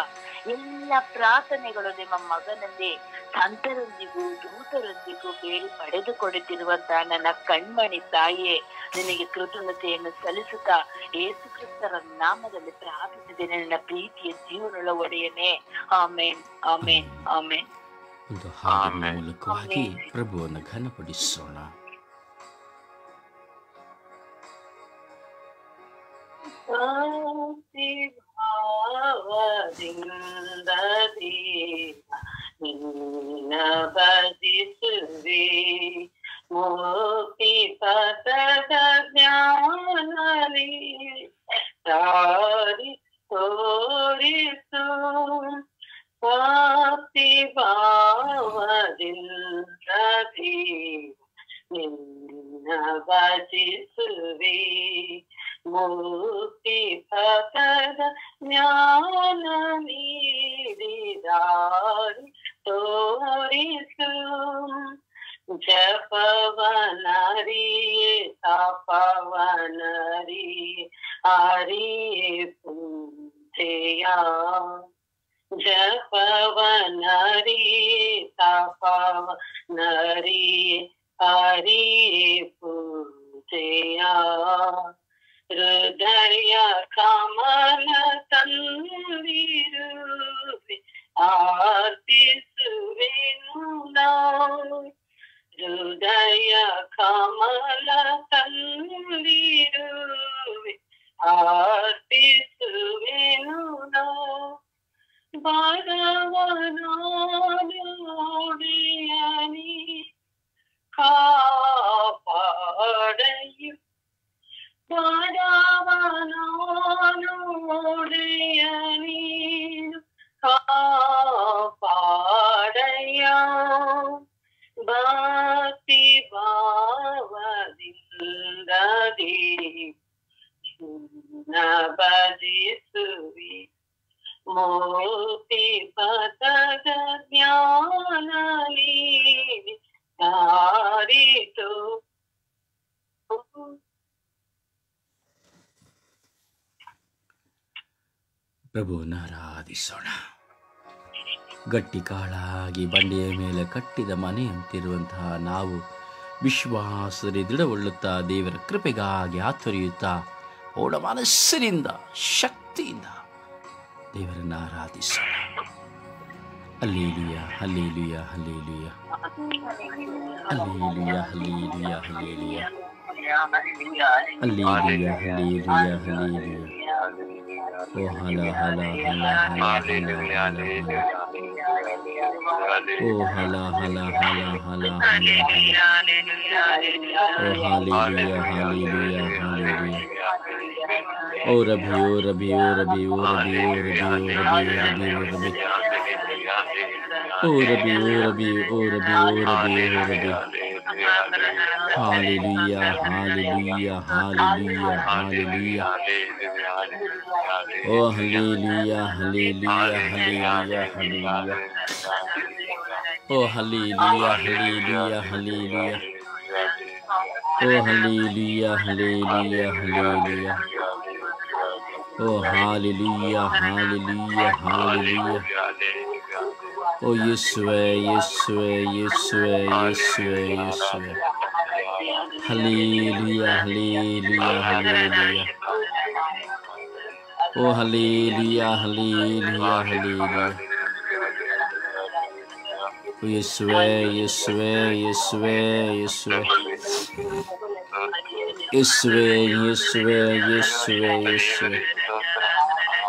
Speaker 2: ಎಲ್ಲ ಪ್ರಾರ್ಥನೆಗಳು ನಿಮ್ಮ ಮಗನಲ್ಲಿ ಸಂತರೊಂದಿಗೂ ದೂತರೊಂದಿಗೂ ಬೇಡಿ ಪಡೆದುಕೊಳ್ಳುತ್ತಿರುವಂತಹ ನನ್ನ ಕಣ್ಮಣಿ ತಾಯಿಯೇ, ನಿನಗೆ ಕೃತಜ್ಞತೆಯನ್ನು ಸಲ್ಲಿಸುತ್ತಾ ಯೇಸು ಕ್ರಿಸ್ತರ ನಾಮದಲ್ಲಿ ಪ್ರಾರ್ಥಿಸಿದ್ದೇನೆ ನನ್ನ ಪ್ರೀತಿಯ ಜೀವನಗಳ ಒಡೆಯನೇ. ಆಮೇನ್, ಆಮೇನ್, ಆಮೇನ್.
Speaker 1: ಒಂದು ಹಾಡಿನ ಮೂಲಕವಾಗಿ ಪ್ರಭುವನ್ನು ಘನಪಡಿಸೋಣ.
Speaker 2: ನಿನ್ನ ಭಜಿಸುವೆ ಮುಕ್ತಿ ಪಥದ ಜ್ಞಾನಲಿ ದಾರಿ ತೋರಿಸು. ಭಕ್ತಿ ಭಾವದಿಂದಲೇ ನಿನ್ನ ಭಜಿಸುವೆ ಮುಕ್ತಿ ಪಥದ ಜ್ಞಾನ ನೀಡಿ ದಾರಿ ತೋರಿಸು. ಜಪವನರಿಯೇ ತಪವನರಿಯೇ ಅರಿಯೇ ಪೂಜೆಯ. ಜಪವನರಿಯೇ ತಪವನರಿಯೇ ಅರಿಯೇ ಪೂಜೆಯ. ಹೃದಯ ಕಮಲ ತಂದಿರುವೆ ಆರ್ತಿಸುವೆನು ನಾವು. ಹೃದಯ ಕಮಲ ತಂದಿರುವೆ ಆರ್ತಿಸುವೆನು ನಾವು. ಬಡವನೋಡಿಯನಿ ಕಾಪಾಡೆಯು. ಬಡವನೋಡಿಯನಿ ಕಾಪಾಡೆಯ. ಭಕ್ತಿ ಭಾವದಿಂದಲೇ ನಿನ್ನ ಭಜಿಸುವೆ ಮುಕ್ತಿ ಪಥದ ಜ್ಞಾನ ನೀಡಿ ದಾರಿ ತೋರಿಸು.
Speaker 1: ಪ್ರಭುವನ್ನು ಆರಾಧಿಸೋಣ. ಗಟ್ಟಿ ಕಾಳಾಗಿ ಬಂಡೆಯ ಮೇಲೆ ಕಟ್ಟಿದ ಮನೆಯಂತಿರುವಂತಹ ನಾವು ವಿಶ್ವಾಸದಲ್ಲಿ ದೃಢಗೊಳ್ಳುತ್ತಾ ದೇವರ ಕೃಪೆಗಾಗಿ ಆತೊರೆಯುತ್ತಾ ಓಡ ಮನಸ್ಸಿನಿಂದ ಶಕ್ತಿಯಿಂದ ದೇವರನ್ನು ಆರಾಧಿಸೋಣ. Hallelujah, hallelujah, hallelujah, hallelujah, hallelujah, hallelujah, hallelujah, hallelujah, hallelujah. ಓ ಹಲ ಹಲ ಹಲ ಹಲ ಹಲ ಹಲ. ಓ ಹಲ ಹಲ ಹಲ ಹಲ ಹಲ. ಓ ಹಾಲೆಲೂಯಾ, ಹಾಲೆಲೂಯಾ, ಹಾಲೆಲೂಯಾ. ಓ ರಬಿ, ಓ ರಬಿ, ಓ ರಬಿ, ಓ ರಬಿ, ಓ ರಬಿ, ಓ ರಬಿ, ಓ ರಬಿ, ಓ ರಬಿ. ಓ ರಬಿ, ಓ ರಬಿ, ಓ ರಬಿ, ಓ ರಬಿ, ಓ ರಬಿ. Hallelujah, hallelujah, hallelujah, hallelujah. ಓ ಹಲ್ಲೆಲೂಯಾ, ಹಲ್ಲೆಲೂಯಾ, ಹಲ್ಲೆಲೂಯಾ, ಹಲ್ಲೆಲೂಯಾ. ಓ ಹಲ್ಲೆಲೂಯಾ, ಹಲ್ಲೆಲೂಯಾ, ಹಲ್ಲೆಲೂಯಾ. ಓ ಹಲ್ಲೆಲೂಯಾ, ಹಲ್ಲೆಲೂಯಾ, ಹಲ್ಲೆಲೂಯಾ. ಓ ಹಾಲೆಲೂಯಾ, ಹಾಲೆಲೂಯಾ, ಹಾಲೆಲೂಯಾ. ಓ ಯೇಸುವೇ, ಯೇಸುವೇ, ಯೇಸುವೇ, ಯೇಸುವೇ, ಯೇಸುವೇ. Hallelujah, hallelujah, hallelujah. ಓ ಹಲ್ಲೆಲೂಯಾ, ಹಲ್ಲೆಲೂಯಾ, ಹಲ್ಲೆಲೂಯಾ. ಯೇಸುವೇ, ಯೇಸುವೇ, ಯೇಸುವೇ, ಯೇಸುವೇ. ಯೇಸುವೇ, ಯೇಸುವೇ, ಯೇಸುವೇ, ಯೇಸುವೇ.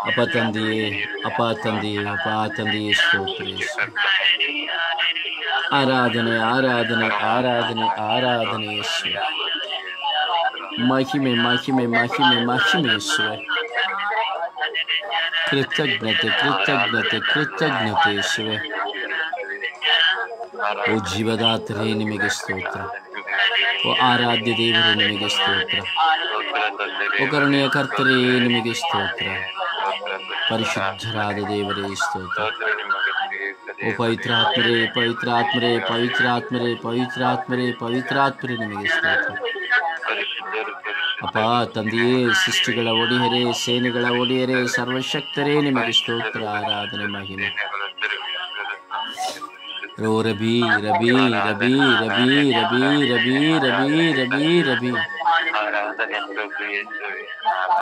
Speaker 1: ಅಪ್ಪ ತಂದೆಯೇ, ಅಪ್ಪ ತಂದೆಯೇ, ಅಪ್ಪ ತಂದೆಯೇ, ಸ್ತೋತ್ರ ಯೇಸುವೇ. ಆರಾಧನೆ, ಆರಾಧನೆ, ಆರಾಧನೆ, ಆರಾಧನೆ ಯೇಸುವೇ. ಮಹಿಮೆ, ಮಹಿಮೆ, ಮಹಿಮೆ, ಮಹಿಮೆ ಯೇಸುವೇ. ಕೃತಜ್ಞತೆ, ಕೃತಜ್ಞತೆ, ಕೃತಜ್ಞತೆ ಯೇಸುವೇ. ಓ ಜೀವದಾತರೇ, ನಿಮಗೆ ಸ್ತೋತ್ರ. ಓ ಆರಾಧ್ಯ ದೇವರೇ ನಿಮಗೆ ಸ್ತೋತ್ರ. ಓ ಕರುಣೆಯ ಕರ್ತರೇ ನಿಮಗೆ ಸ್ತೋತ್ರ. ಪರಿಶುದ್ಧರಾದ ದೇವರೇ ಸ್ತೋತ್ರ. ಓ ಪವಿತ್ರಾತ್ಮರೇ ಪವಿತ್ರಾತ್ಮರೇ ಪವಿತ್ರಾತ್ಮರೇ ಪವಿತ್ರಾತ್ಮರೇ ಪವಿತ್ರಾತ್ಮರೇ ನಿಮಗೆ ಸ್ತೋತ್ರ. ಅಪ್ಪ ತಂದೆಯೇ, ಸೃಷ್ಟಿಗಳ ಒಡೆಯರೇ, ಸೇನೆಗಳ ಒಡೆಯರೇ, ಸರ್ವಶಕ್ತರೇ ನಿಮಗೆ ಸ್ತೋತ್ರ, ಆರಾಧನೆ, ಮಹಿಮೆ. ರೋ ರಬಿ ರಬಿ ರಬಿ ರಬಿ ರಬಿ ರಬಿ ರಬಿ ರಬಿ ರಬಿ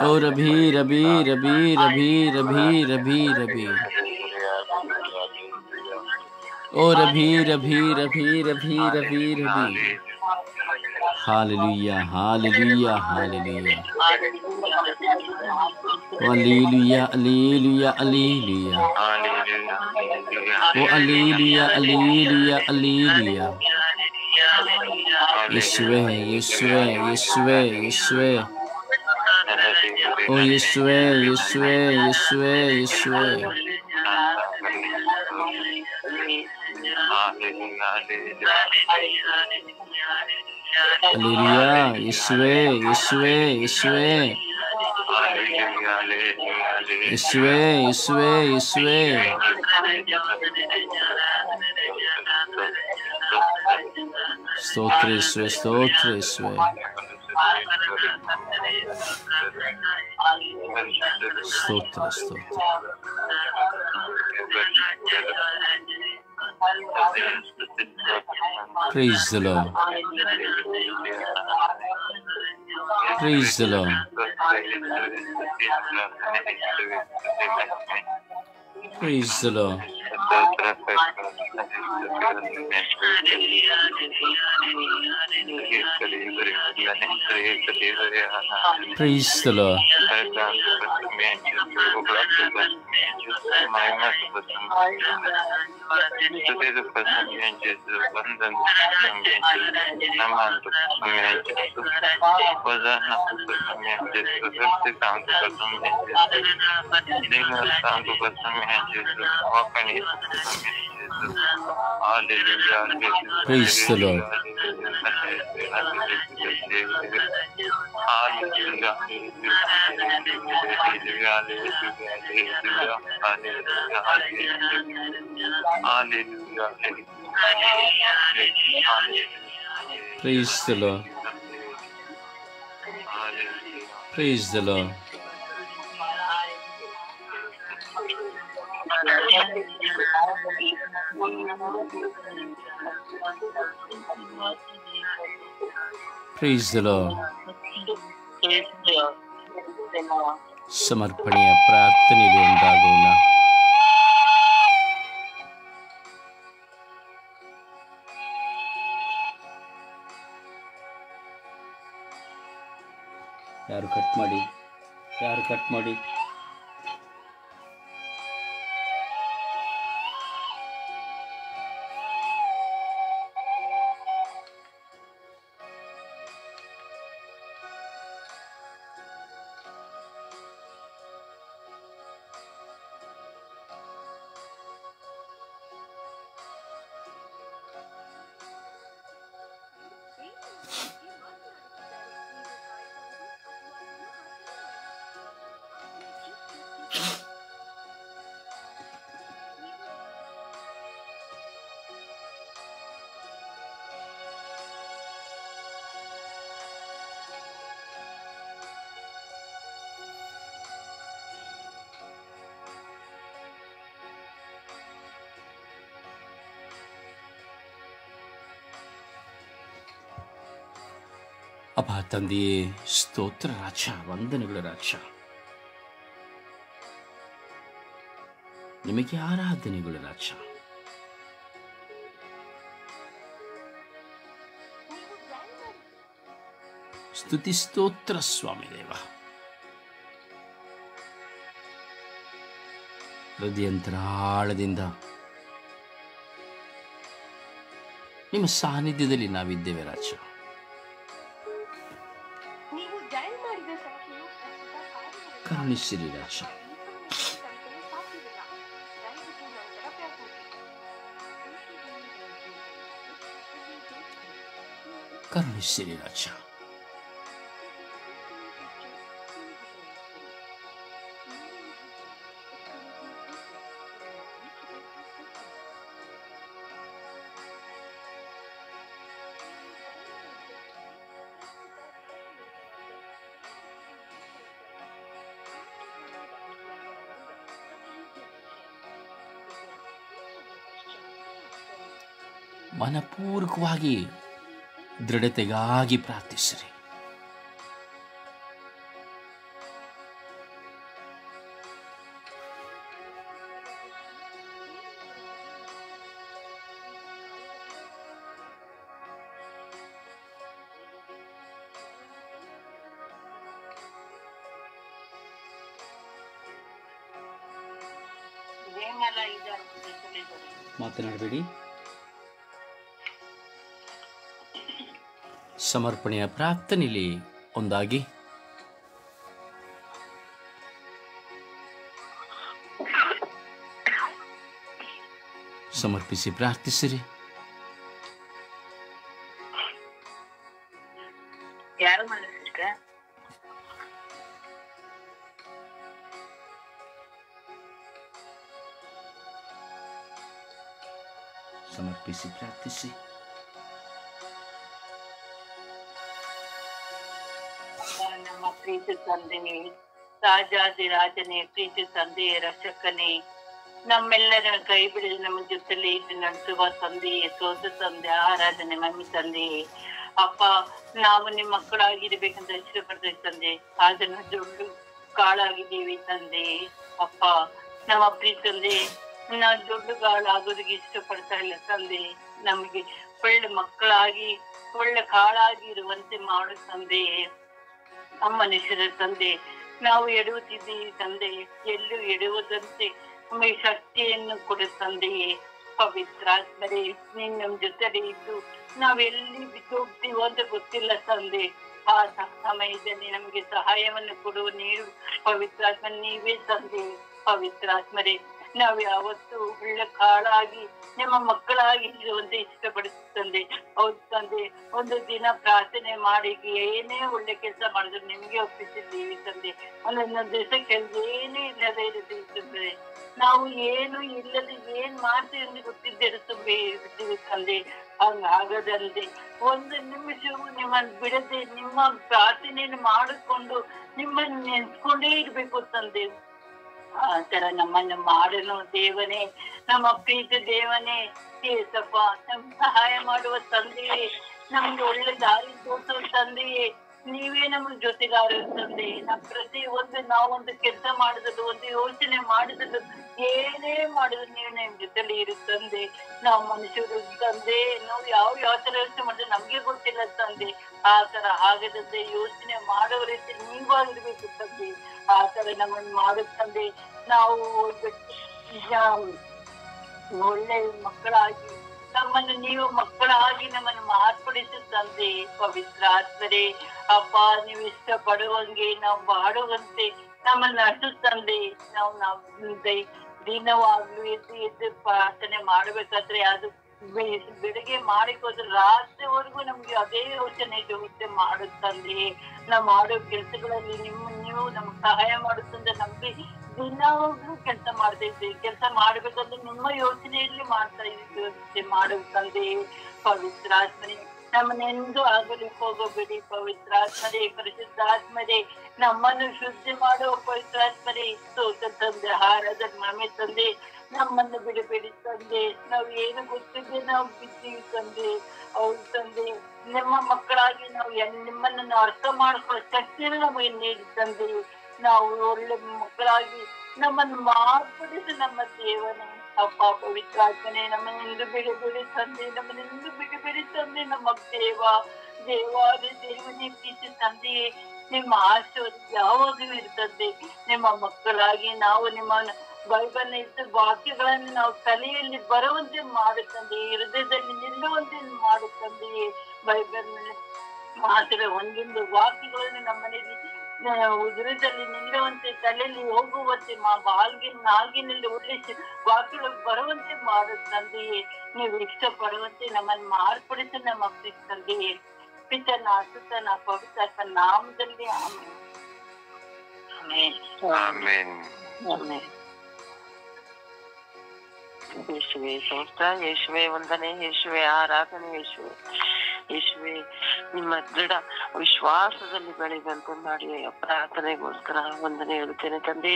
Speaker 1: ಓ ರಬಿ ರಬಿ ರಬಿ ರಬಿ ರಬಿ ರಬಿ ರಬಿ ಓ ರಬಿ ರಬಿ ರಬಿ ರಬಿ ರಬಿ ರಬಿ. Hallelujah, hallelujah, hallelujah. Hallelujah, hallelujah, hallelujah. Oh, hallelujah, hallelujah, hallelujah. Yeshua, Yeshua, Yeshua, Yeshua. Oh, Yeshua, Yeshua, Yeshua, Yeshua. Hallelujah, Yeshua, Yeshua, Yeshua. Yeshua, Yeshua, Yeshua. Stotra, Yeshua, Stotra, Yeshua. Stotra, Stotra. Praise the Lord. Praise the Lord. Praise the Lord. Praise the Lord. Praise the Lord. Praise the Lord. Praise the Lord. Praise the Lord. ಸಮರ್ಪಣೆಯ ಪ್ರಾರ್ಥನೆಯಲ್ಲಿ ಒಂದಾಗೋಣ. ಯಾರು ಕಟ್ ಮಾಡಿ, ಯಾರು ಕಟ್ ಮಾಡಿ. ಅಪ್ಪ ತಂದೆಯೇ ಸ್ತೋತ್ರ ರಾಜ, ವಂದನೆಗಳು ರಾಜ, ನಿಮಗೆ ಆರಾಧನೆಗಳು ರಾಜ. ಸ್ತುತಿ ಸ್ತೋತ್ರ ಸ್ವಾಮಿ ದೇವ. ಹೃದಯಂತರಾಳದಿಂದ ನಿಮ್ಮ ಸಾನ್ನಿಧ್ಯದಲ್ಲಿ ನಾವಿದ್ದೇವೆ ರಾಜ. ಕರುಣಿಸಿರಿ ರಾಜ. ಕರುಣಿಸಿರಿ ರಾಜ. ಮನಪೂರ್ವಕವಾಗಿ ದೃಢತೆಗಾಗಿ ಪ್ರಾರ್ಥಿಸಿರಿ. ಮಾತನಾಡಬೇಡಿ. ಸಮರ್ಪಣೆಯ ಪ್ರಾರ್ಥನೆಯಲ್ಲಿ ಒಂದಾಗಿ ಸಮರ್ಪಿಸಿ ಪ್ರಾರ್ಥಿಸಿರಿ.
Speaker 2: ಯಾರು
Speaker 1: ಸಮರ್ಪಿಸಿ ಪ್ರಾರ್ಥಿಸಿ.
Speaker 2: ನಮ್ಮ ಪ್ರೀತಿ ತಂದೆಯೇ, ರಾಜಾದಿರಾಜನೇ, ಪ್ರೀತಿ ತಂದೆಯೇ, ರಕ್ಷಕನೇ, ನಮ್ಮೆಲ್ಲರ ಕೈ ಬಿಡಲು ನಮ್ಮ ಜೊತೆಲಿ ಇದ್ದು ನಡೆಸುವ ತಂದೆಯೇ, ಸೋತ ತಂದೆ, ಆರಾಧನೆ ಮಮ್ಮಿ ತಂದೆಯೇ, ಅಪ್ಪ ನಾವು ನಿಮ್ಮ ಮಕ್ಕಳಾಗಿರ್ಬೇಕಂತ ಇಷ್ಟಪಡ್ತೇವೆ ತಂದೆ. ಅದನ್ನು ದೊಡ್ಡ ಕಾಳಾಗಿದ್ದೀವಿ ತಂದೆ. ಅಪ್ಪ ನಮ್ಮ ಪ್ರೀತಿ ತಂದೆ, ನಾವು ದೊಡ್ಡ ಕಾಳಾಗೋದಕ್ಕೆ ಇಷ್ಟಪಡ್ತಾ ಇಲ್ಲ ತಂದೆ. ನಮಗೆ ಒಳ್ಳೆ ಮಕ್ಕಳಾಗಿ ಒಳ್ಳೆ ಕಾಳಾಗಿ ಇರುವಂತೆ ಮಾಡು ತಂದೆ. ಮನುಷ್ಯರ ತಂದೆ, ನಾವು ಎಡುವುತ್ತಿದ್ದೀವಿ ತಂದೆ, ಎಲ್ಲೂ ಎಡುವುದಂತೆ ನಮಗೆ ಶಕ್ತಿಯನ್ನು ಕೊಡು ತಂದೆಯೇ. ಪವಿತ್ರಾತ್ಮರೇ, ನೀನ್ ನಮ್ ಜೊತೆಲಿ ಇದ್ದು ನಾವೆಲ್ಲಿ ಬಿದ್ದು ಹೋಗ್ತೀವೋ ಅಂತ ಗೊತ್ತಿಲ್ಲ ತಂದೆ. ಆ ಸಮಯದಲ್ಲಿ ನಮಗೆ ಸಹಾಯವನ್ನು ಕೊಡುವ ನೀರು ಪವಿತ್ರಾತ್ಮ ನೀವೇ ತಂದೆ. ಪವಿತ್ರಾತ್ಮರೇ, ನಾವು ಯಾವತ್ತು ಒಳ್ಳೆ ಕಾಳಾಗಿ ನಿಮ್ಮ ಮಕ್ಕಳಾಗಿ ಇರುವಂತೆ ಇಷ್ಟಪಡಿಸ್ತಂದೆ. ಹೌದು ತಂದೆ, ಒಂದು ದಿನ ಪ್ರಾರ್ಥನೆ ಮಾಡಿ ಏನೇ ಒಳ್ಳೆ ಕೆಲಸ ಮಾಡಿದ್ರು ನಿಮ್ಗೆ ಒಪ್ಪಿಸಿದ್ದೀವಿ ತಂದೆ. ಒಂದೊಂದೊಂದು ದಿವಸ ಕೆಲಸ ಏನೂ ಇಲ್ಲದೆ ಇರುತ್ತದೆ. ನಾವು ಏನು ಇಲ್ಲದೆ ಏನ್ ಮಾಡ್ತೀವಿ ಎಂದು ಗೊತ್ತಿದ್ದರೆ ತುಂಬಿರ್ತೀವಿ ತಂದೆ. ಹಂಗಾಗದಂತೆ ಒಂದು ನಿಮಿಷವೂ ನಿಮ್ಮನ್ನು ಬಿಡದೆ ನಿಮ್ಮ ಪ್ರಾರ್ಥನೆಯನ್ನು ಮಾಡಿಕೊಂಡು ನಿಮ್ಮನ್ನು ನೆನ್ಸ್ಕೊಂಡೇ ಇರ್ಬೇಕು ತಂದೆ. ಆ ತರ ನಮ್ಮನ್ನು ಮಾಡಲು ದೇವನೇ, ನಮ್ಮ ಪ್ರೀತಿ ದೇವನೇ, ಏಸಪ್ಪ ನಮ್ ಸಹಾಯ ಮಾಡುವ ತಂದೆಯೇ, ನಮ್ಗೆ ಒಳ್ಳೆ ದಾರಿ ತೋರಿಸುವ ತಂದೆಯೇ, ನೀವೇ ನಮ್ಗೆ ಜೊತೆಗಾರರು ತಂದೆ. ನಮ್ ಪ್ರತಿ ಒಂದು ನಾವೊಂದು ಕೆಲಸ ಮಾಡಿದ್ರು, ಒಂದು ಯೋಚನೆ ಮಾಡಿದ್ರು, ಏನೇ ಮಾಡಿದ್ರು ನೀವು ನಿಮ್ ಜೊತೆಲಿ ಇರು ತಂದೆ. ನಾವು ಮನುಷ್ಯರು ತಂದೆ, ನಾವು ಯಾವ ತರ ಯೋಚನೆ ಮಾಡಿದ್ರೆ ನಮ್ಗೆ ಗೊತ್ತಿಲ್ಲ ತಂದೆ. ಆ ತರ ಆಗದಂತೆ ಯೋಚನೆ ಮಾಡೋ ರೀತಿ ನೀವಾಗಿರ್ಬೇಕು ತಂದೆ. ಆ ತರ ನಮ್ಮನ್ನು ಮಾಡುತ್ತಂದೆ. ನಾವು ಒಳ್ಳೆ ಮಕ್ಕಳಾಗಿ ನಮ್ಮನ್ನು ನೀವು ಮಕ್ಕಳಾಗಿ ನಮ್ಮನ್ನು ಮಾರ್ಪಡಿಸುತ್ತಂದೆ. ಪವಿತ್ರಾತ್ಮರೇ, ಅಪ್ಪ ನೀವು ಇಷ್ಟಪಡುವಂಗೆ ನಾವು ಬಾಡುವಂತೆ ನಮ್ಮನ್ನು ನಡೆಸುತ್ತಂದೆ. ನಾವು ದಿನವಾಗ್ಲೂ ಎದ್ದು ಪ್ರಾರ್ಥನೆ ಮಾಡ್ಬೇಕಾದ್ರೆ ಅದು ಬೆಳಿಗ್ಗೆ ಮಾಡಿಕೋದ್ರೆ ರಾತ್ರಿವರೆಗೂ ನಮ್ಗೆ ಅದೇ ಯೋಚನೆ ಇರುತ್ತೆ ಮಾಡುತ್ತಂದೆ. ನಾವು ಮಾಡೋ ಕೆಲ್ಸಗಳಲ್ಲಿ ನೀವು ನಮ್ಗೆ ಸಹಾಯ ಮಾಡುತ್ತಂದ್ರೆ ನಮ್ಗೆ ದಿನವಾಗ್ಲೂ ಕೆಲಸ ಮಾಡ್ತಾ ಇದ್ದೀವಿ. ಕೆಲಸ ಮಾಡ್ಬೇಕಂದ್ರೆ ನಿಮ್ಮ ಯೋಚನೆಯಲ್ಲಿ ಮಾಡ್ತಾ ಇದ್ದೀವಿ ಮಾಡುತ್ತಂದೆ. ಪವಿತ್ರಾತ್ಮನೇ, ನಮ್ಮನ್ನೆಂದು ಆಗಲಿಕ್ಕೆ ಹೋಗಬೇಡಿ. ಪವಿತ್ರಾತ್ಮರೇ, ಪರಿಶುದ್ಧಾತ್ಮರೇ, ನಮ್ಮನ್ನು ಶುದ್ಧಿ ಮಾಡುವ ಪವಿತ್ರಾತ್ಮರೇ, ಸ್ತೋತ್ರ ತಂದೆ, ಆರಾಧನೆ ಮಮ್ಮಿ ತಂದೆ, ನಮ್ಮನ್ನು ಬಿಡಬೇಡಿ ತಂದೆ. ನಾವು ಏನು ಗೊತ್ತಿದೆ ನಾವು ಬಿದ್ದೀವಿ ತಂದೆ. ಹೌದು ತಂದೆ, ನಿಮ್ಮ ಮಕ್ಕಳಾಗಿ ನಾವು ನಿಮ್ಮನ್ನು ಅರ್ಥ ಮಾಡ್ಕೊಳ್ಳೋ ಶಕ್ತಿಯನ್ನು ನಮಗೆ ನೀಡಿ ತಂದೆ. ನಾವು ಒಳ್ಳೆ ಮಕ್ಕಳಾಗಿ ನಮ್ಮನ್ನು ಮಾರ್ಪಡಿಸಿ ನಮ್ಮ ದೇವನೇ. ಅಪ್ಪ ಪವಿತ್ರಾತ್ಮನೇ, ನಮ್ಮನ್ನೆಂದು ಬಿಡಬೇಡಿ ತಂದೆ, ನಮ್ಮನ್ನೆಂದು ಬಿಡಬೇಡಿ ತಂದೆ. ನಮ್ಮ ದೇವಾದ ದೇವನೇ, ಪ್ರೀತಿ ತಂದೆಯೇ, ನಿಮ್ಮ ಆಶೀರ್ವಾದ ಯಾವಾಗಲೂ ಇರ್ತದೆ. ನಿಮ್ಮ ಮಕ್ಕಳಾಗಿ ನಾವು ನಿಮ್ಮ ಬೈಬಲ್ ಇದ್ದ ವಾಕ್ಯಗಳನ್ನು ನಾವು ತಲೆಯಲ್ಲಿ ಬರುವಂತೆ ಮಾಡುತ್ತಂದೆ, ಹೃದಯದಲ್ಲಿ ನಿಲ್ಲುವಂತೆ ಮಾಡುತ್ತಂದೆ. ಬೈಬಲ್ ಮಾತ್ರ ಒಂದೊಂದು ವಾಕ್ಯಗಳನ್ನು ನಮ್ಮನೆಯಲ್ಲಿ ಹೃದಯದಲ್ಲಿ ನಿಲ್ಲುವಂತೆ, ತಲೆಯಲ್ಲಿ ಹೋಗುವಂತೆ, ನಾಲ್ಗಿನಲ್ಲಿ ಒಳ್ಳೆ ವಾಕ್ಯಗಳು ಬರುವಂತೆ ಮಾಡುತ್ತಂದೆಯೇ. ನೀವು ಇಷ್ಟಪಡುವಂತೆ ನಮ್ಮನ್ನು ಮಾರ್ಪಡಿಸಿ ನಮ್ಮ ತಂದೆಯೇ. ಪಿತನ ಸುತನ ಪವಿತ್ರ ನಾಮದಲ್ಲಿ ಆಮೇಲೆ.
Speaker 3: ಆಮೆನ್.
Speaker 2: ಆಮೇಲೆ.
Speaker 4: ಯೇಸುವೆ ಸ್ತೋತ್ರ, ಯೇಸುವೆ ವಂದನೆ, ಯೇಸುವೆ ಆರಾಧನೆ, ಯೇಸುವೆ ನಿಮ್ಮ ದೃಢ ವಿಶ್ವಾಸದಲ್ಲಿ ಬೆಳೆಯುವಂತೆ ಮಾಡಿ ಪ್ರಾರ್ಥನೆಗೋಸ್ಕರ ವಂದನೆ ಹೇಳುತ್ತೇನೆ ತಂದೆ.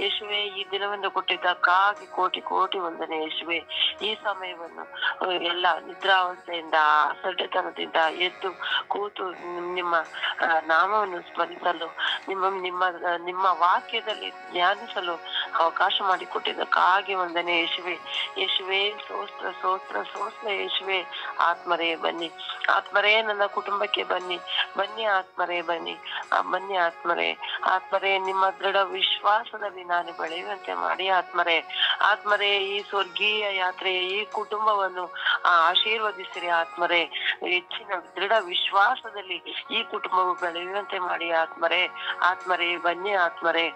Speaker 4: ಯೇಸುವೆ ಈ ದಿನವನ್ನು ಕೊಟ್ಟಿದ್ದಕ್ಕಾಗಿ ಕೋಟಿ ಕೋಟಿ ವಂದನೆ ಯೇಸುವೆ. ಈ ಸಮಯವನ್ನು ಎಲ್ಲ ನಿದ್ರಾವಸ್ಥೆಯಿಂದ ಅಸಡ್ಡೆತನದಿಂದ ಎದ್ದು ಕೂತು ನಿಮ್ಮ ನಾಮವನ್ನು ಸ್ಮರಿಸಲು ನಿಮ್ಮ ವಾಕ್ಯದಲ್ಲಿ ಧ್ಯಾನಿಸಲು ಅವಕಾಶ ಮಾಡಿಕೊಟ್ಟಿದ್ದಕ್ಕಾಗಿ ವಂದನೆ ಯೇಸುವೆ. ಸ್ತೋತ್ರ ಸ್ತೋತ್ರ ಸ್ತೋತ್ರ ಯೇಸುವೆ. ಆತ್ಮರೇ ಬನ್ನಿ, ಆತ್ಮರೇ ನನ್ನ ಕುಟುಂಬಕ್ಕೆ ಬನ್ನಿ ಆತ್ಮರೇ ಬನ್ನಿ ಆತ್ಮರೇ ನಿಮ್ಮ ದೃಢ ವಿಶ್ವಾಸದಲ್ಲಿ ನಾನು ಬೆಳೆಯುವಂತೆ ಮಾಡಿ ಆತ್ಮರೇ ಈ ಸ್ವರ್ಗೀಯ ಯಾತ್ರೆಯ ಈ ಕುಟುಂಬವನ್ನು ಆಶೀರ್ವದಿಸಿರಿ ಆತ್ಮರೇ. ಹೆಚ್ಚಿನ ದೃಢ ವಿಶ್ವಾಸದಲ್ಲಿ ಈ ಕುಟುಂಬವು ಬೆಳೆಯುವಂತೆ ಮಾಡಿ ಆತ್ಮರೇ ಬನ್ನಿ ಆತ್ಮರೇ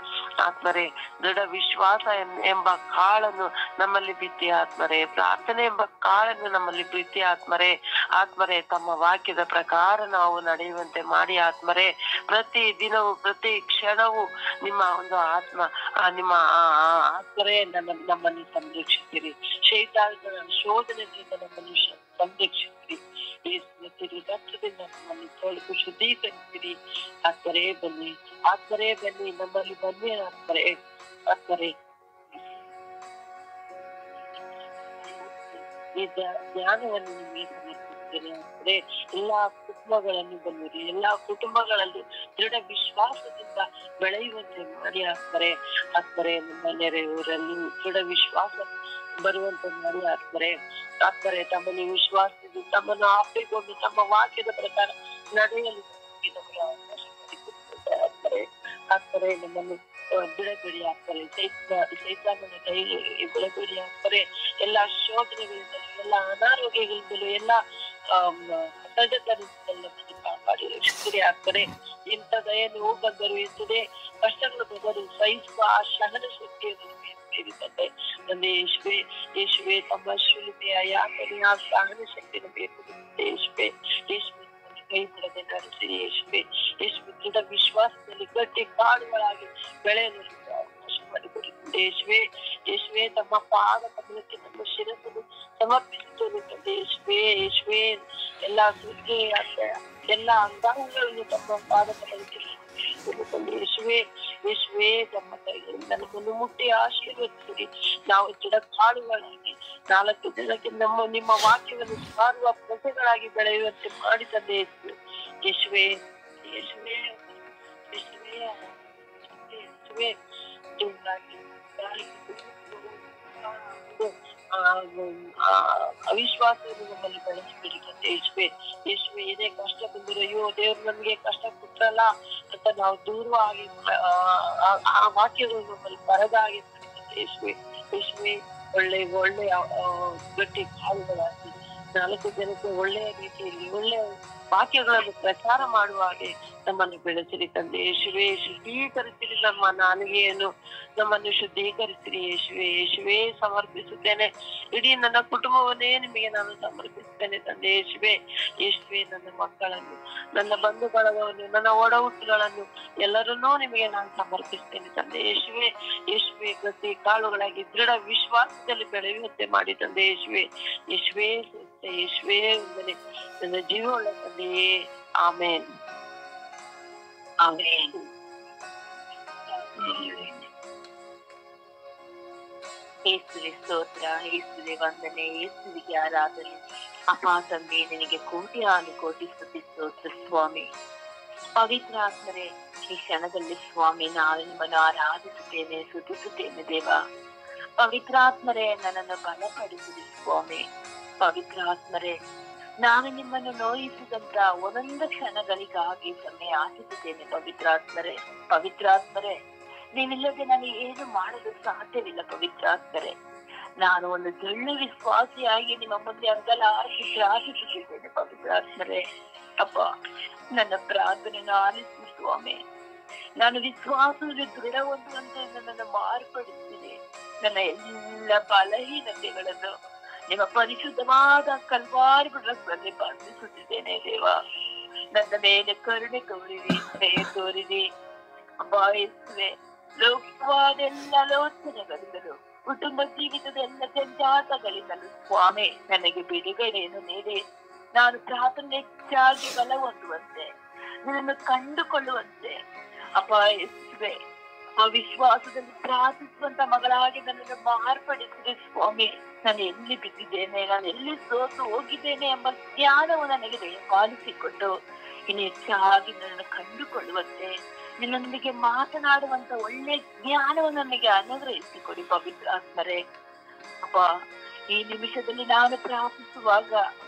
Speaker 4: ದೃಢ ವಿಶ್ವಾಸ ಎಂಬ ಕಾಳನ್ನು ನಮ್ಮಲ್ಲಿ ಬಿತ್ತಿ ಆತ್ಮರೇ, ಪ್ರಾರ್ಥನೆ ಎಂಬ ಕಾಳನ್ನು ನಮ್ಮಲ್ಲಿ ಬಿತ್ತಿ ಆತ್ಮರೇ ತಮ್ಮ ವಾಕ್ಯದ ಪ್ರಕಾರ ನಾವು ನಡೆಯುವಂತೆ ಮಾಡಿ ಪ್ರತಿ ದಿನವೂ ಪ್ರತಿ ಕ್ಷಣವೂ ನಿಮ್ಮ ಒಂದು ನಿಮ್ಮ ಆತ್ಮರೇ ನಮ್ಮನ್ನು ಸಂರಕ್ಷಿಸಿರಿ. ಶೈತಾನನ ಶೋಧನೆಯಿಂದ ನಮ್ಮನ್ನು ಸಂರಕ್ಷಿಸಿರಿ. ರಕ್ತದಿಂದ ನಮ್ಮನ್ನು ತೊಳೆದು ಶುದ್ಧೀಕರಿಸಿರಿ. ಆತ್ಮರೇ ಬನ್ನಿ ನಮ್ಮಲ್ಲಿ ಬನ್ನಿ ಆತ್ಮರೇ. ಈ ಜ್ಞಾನವನ್ನು ನಿಮಗೆ ಸಮರ್ಪಿಸುತ್ತೇನೆ ಆತ್ಮರೇ. ಎಲ್ಲಾ ಕುಟುಂಬಗಳನ್ನು ಬನ್ನಿರಿ, ಎಲ್ಲಾ ಕುಟುಂಬಗಳಲ್ಲಿ ದೃಢ ವಿಶ್ವಾಸದಿಂದ ಬೆಳೆಯುವಂತೆ ಮಾಡಿ ಆತ್ಮರೇ. ನಿಮ್ಮ ನೆರೆಯವರಲ್ಲಿ ದೃಢ ವಿಶ್ವಾಸ ಬರುವಂತೆ ಮಾಡಿ ಆತ್ಮರೇ. ತಮ್ಮನ್ನು ವಿಶ್ವಾಸದಿಂದ ತಮ್ಮನ್ನು ಆಪಿಕೊಂಡು ತಮ್ಮ ವಾಕ್ಯದ ಪ್ರಕಾರ ನಡೆಯಲು ಅವಕಾಶ ಮಾಡಿಕೊಡುತ್ತಾರೆ ಆತ್ಮರೇ. ನಮ್ಮನ್ನು ಬಿಡಬೇಡಿ ಸೈತಾನನ ಕೈಗೆ ಬಿಡಬೇಡಿ ಎಲ್ಲಾ ಶೋಧನೆಗಳಿಂದಲೂ, ಎಲ್ಲಾ ಅನಾರೋಗ್ಯಗಳಿಂದಲೂ, ಎಲ್ಲಾ ಅಸಡ್ಡೆತನದಿಂದಲೂ ಕಾಪಾಡಿ ರಕ್ಷಿಸಿರಿ ಆತ್ಮರೇ. ಇಂಥ ದಯ ನೋವು ಬಂದರು, ಎಂಥದೇ ಕಷ್ಟಗಳು ಬಂದರು ಸಹಿಸುವ ಆ ಸಹನ ಶಕ್ತಿಯನ್ನು ಸೇರಿದಂತೆ ತಂದೆ ಯೇಸುವೆ ತಮ್ಮ ಶಿಲುಬೆಯ ಯಾತನೆಯ ಸಹನ ಶಕ್ತಿಯನ್ನು ಬೇಕು ಯೇಸುವೆ. ಕೈ ಬಿಡದೆ ನಡೆಸಿರಿ ಯೇಸುವೆ. ದೃಢ ವಿಶ್ವಾಸದಲ್ಲಿ ಗಟ್ಟಿ ಕಾಡುಗಳಾಗಿ ಬೆಳೆಯಲು ಅವಕಾಶ ಮಾಡಿಕೊಡುತ್ತದೆ ಯೇಸುವೆ. ತಮ್ಮ ಪಾದ ಕಮಲಕ್ಕೆ ನಮ್ಮ ಶಿರಸನ್ನು ಸಮರ್ಪಿಸುತ್ತೇನೆ ತಂದೆ ಯೇಸುವೆ. ಎಲ್ಲಾ ಸುದ್ದಿ ಎಲ್ಲಾ ಅಂಗಾಂಗಗಳನ್ನು ತಮ್ಮ ಪಾದ ಕಮಲಕ್ಕೆ ತಂದೆ ಯೇಸುವೆ. ತಮ್ಮ ಕೈಗಳಿಂದ ನಮ್ಮನ್ನು ಮುಟ್ಟಿ ಆಶೀರ್ವದಿಸಿರಿ. ನಾವು ದೃಢ ಕಾಡುಗಳಾಗಿ 4 ದಿನಕ್ಕೆ ನಿಮ್ಮ ವಾಕ್ಯವನ್ನು ಸಾರುವ ಪ್ರಜೆಗಳಾಗಿ ಬೆಳೆಯುವಂತೆ ಮಾಡಿ ತಂದೆ ಯೇಸುವೆ. ಅವಿಶ್ವಾಸವನ್ನು ನಮ್ಮಲ್ಲಿ ಬೆಳೆಸಿಬಿಡಿ ತಂದೆ ಯೇಸುವೆ. ಏನೇ ಕಷ್ಟ ಬಂದಿರೋ, ಅಯ್ಯೋ ದೇವ್ರು ನಮ್ಗೆ ಕಷ್ಟ ಕೊಟ್ರಲ್ಲ ಅಂತ ನಾವು ದೂರವಾಗಿ ಆ ವಾಕ್ಯಗಳು ನಮ್ಮಲ್ಲಿ ಬರದ ಹಾಗೆ ಯೇಸುವೆ. ಒಳ್ಳೆ ಗಟ್ಟಿ ಕಾಲುಗಳಾಗಿ 4 ಜನಕ್ಕೆ ಒಳ್ಳೆಯ ರೀತಿಯಲ್ಲಿ ಒಳ್ಳೆಯ ವಾಕ್ಯಗಳನ್ನು ಪ್ರಚಾರ ಮಾಡುವ ಹಾಗೆ ನಮ್ಮನ್ನು ಬೆಳೆಸಿರಿ ತಂದೆ ಯೇಸುವೆ. ಶುದ್ಧೀಕರಿಸಿರಿ ನಮ್ಮ ನಾಲಿಗೆಯನ್ನು, ನಮ್ಮನ್ನು ಶುದ್ಧೀಕರಿಸಿರಿ ಯೇಸುವೆ. ಸಮರ್ಪಿಸುತ್ತೇನೆ ಇಡೀ ನನ್ನ ಕುಟುಂಬವನ್ನೇ ನಿಮಗೆ ನಾನು ಸಮರ್ಪಿಸುತ್ತೇನೆ ತಂದೆ ಯೇಸುವೆ. ನನ್ನ ಮಕ್ಕಳನ್ನು, ನನ್ನ ಬಂಧು ಬಳಗವನ್ನು, ನನ್ನ ಒಡ ಹುಟ್ಟುಗಳನ್ನು ಎಲ್ಲರನ್ನೂ ನಿಮಗೆ ನಾನು ಸಮರ್ಪಿಸ್ತೇನೆ ತಂದೆ ಯೇಸುವೆ. ಗಟ್ಟಿ ಕಾಳುಗಳಾಗಿ ದೃಢ ವಿಶ್ವಾಸದಲ್ಲಿ ಬೆಳೆಯುವಂತೆ ಮಾಡಿ ತಂದೆ ಯೇಸುವೆ. ವಂದನೆ ನನ್ನ ಜೀವವುಳ್ಳ ತಂದೆಯೇ. ಆಮೇನ್.
Speaker 2: ಯೇಸುವೆ ಸ್ತೋತ್ರ, ಯೇಸುವೆ ವಂದನೆ, ಯೇಸುವಿಗೆ ಆರಾಧನೆ. ಅಪ್ಪ ತಂದೆ ನಿನಗೆ ಕೋಟಿ ಸ್ತುತಿ ಸ್ತೋತ್ರ ಸ್ವಾಮಿ. ಪವಿತ್ರ ಆತ್ಮರೇ, ಈ ಕ್ಷಣದಲ್ಲಿ ಸ್ವಾಮಿ ನಾನು ನಿಮ್ಮನ್ನು ಆರಾಧಿಸುತ್ತೇನೆ, ಸ್ತುತಿಸುತ್ತೇನೆ ದೇವ. ಪವಿತ್ರ ಆತ್ಮರೇ, ನನ್ನನ್ನು ಬಲಪಡಿಸಿರಿ ಸ್ವಾಮಿ. ಪವಿತ್ರ ಆತ್ಮರೇ, ನಾನು ನಿಮ್ಮನ್ನು ನೋಯಿಸಿದಂತ ಒಂದೊಂದು ಕ್ಷಣಗಳಿಗಾಗಿ ಸಮಯ ಆಶಿಸುತ್ತೇನೆ. ಪವಿತ್ರ ಆತ್ಮರೇ, ನೀವಿಲ್ಲದೆ ನಾನು ಏನು ಮಾಡಲು ಸಾಧ್ಯವಿಲ್ಲ. ಪವಿತ್ರ ಆತ್ಮರೇ, ನಾನು ಒಂದು ದೊಡ್ಡ ವಿಶ್ವಾಸಿಯಾಗಿ ನಿಮ್ಮ ಮುಂದೆ ಅಂಗಲಾಗಿ ಪ್ರಾರ್ಥಿಸುತ್ತಿದ್ದೇನೆ. ಪವಿತ್ರ ಆತ್ಮರೇ, ಅಪ್ಪ ನನ್ನ ಪ್ರಾರ್ಥನೆಯನ್ನು ಆಲಿಸಿ ಸ್ವಾಮಿ. ನಾನು ವಿಶ್ವಾಸದಲ್ಲಿ ದೃಢ ಹೊಂದುವಂತೆ ನನ್ನನ್ನು ಮಾರ್ಪಡಿಸಿದೆ. ನನ್ನ ಎಲ್ಲ ಬಲಹೀನತೆಗಳನ್ನು ನಿಮ್ಮ ಪರಿಶುದ್ಧವಾದ ಕಲ್ವಾರಿ ರಕ್ತದಲ್ಲಿ ಬಂಧಿಸುತ್ತಿದ್ದೇನೆ ದೇವ. ನನ್ನ ಮೇಲೆ ಕರುಣೆ ತೋರಿರಿ, ದಯೆ ತೋರಿರಿ. ಅಪ್ಪ ಯೇಸುವೆ, ಲೌಕಿಕವಾದ ಎಲ್ಲ ಆಲೋಚನೆಗಳಿಂದಲೂ ಕುಟುಂಬ ಜೀವಿತದ ಎಲ್ಲ ಜಂಜಾಟಗಳಿಂದಲೂ ಸ್ವಾಮಿ ನನಗೆ ಬಿಡುಗಡೆಯನ್ನು ನೀಡಿ ನಾನು ಪ್ರಾರ್ಥನೆ ಹೆಚ್ಚಾಗಿ ಬಲ ಹೊಂದುವಂತೆ, ನಿನ್ನನ್ನು ಕಂಡುಕೊಳ್ಳುವಂತೆ ಅಪ್ಪ ಯೇಸುವೆ, ವಿಶ್ವಾಸದಲ್ಲಿ ಪ್ರಾರ್ಥಿಸುವಂತ ಮಗಳಾಗಿ ನನ್ನನ್ನು ಮಾರ್ಪಡಿಸಿದೆ ಸ್ವಾಮಿ. ನಾನು ಎಲ್ಲಿ ಬಿದ್ದಿದ್ದೇನೆ, ನಾನು ಎಲ್ಲಿ ಸೋತು ಹೋಗಿದ್ದೇನೆ ಎಂಬ ಜ್ಞಾನವು ನನಗೆ ದಯಪಾಲಿಸಿಕೊಟ್ಟು ಇನ್ನು ಹೆಚ್ಚಾಗಿ ನನ್ನನ್ನು ಕಂಡುಕೊಳ್ಳುವಂತೆ, ನಿನ್ನೊಂದಿಗೆ ಮಾತನಾಡುವಂತ ಒಳ್ಳೆ ಜ್ಞಾನವನ್ನು ನನಗೆ ಅನುಗ್ರಹಿಸಿಕೊಡಿ ಪವಿತ್ರಾತ್ಮರೇ. ಅಪ್ಪ, ಈ ನಿಮಿಷದಲ್ಲಿ ನಾನು ಪ್ರಾರ್ಥಿಸುವಾಗ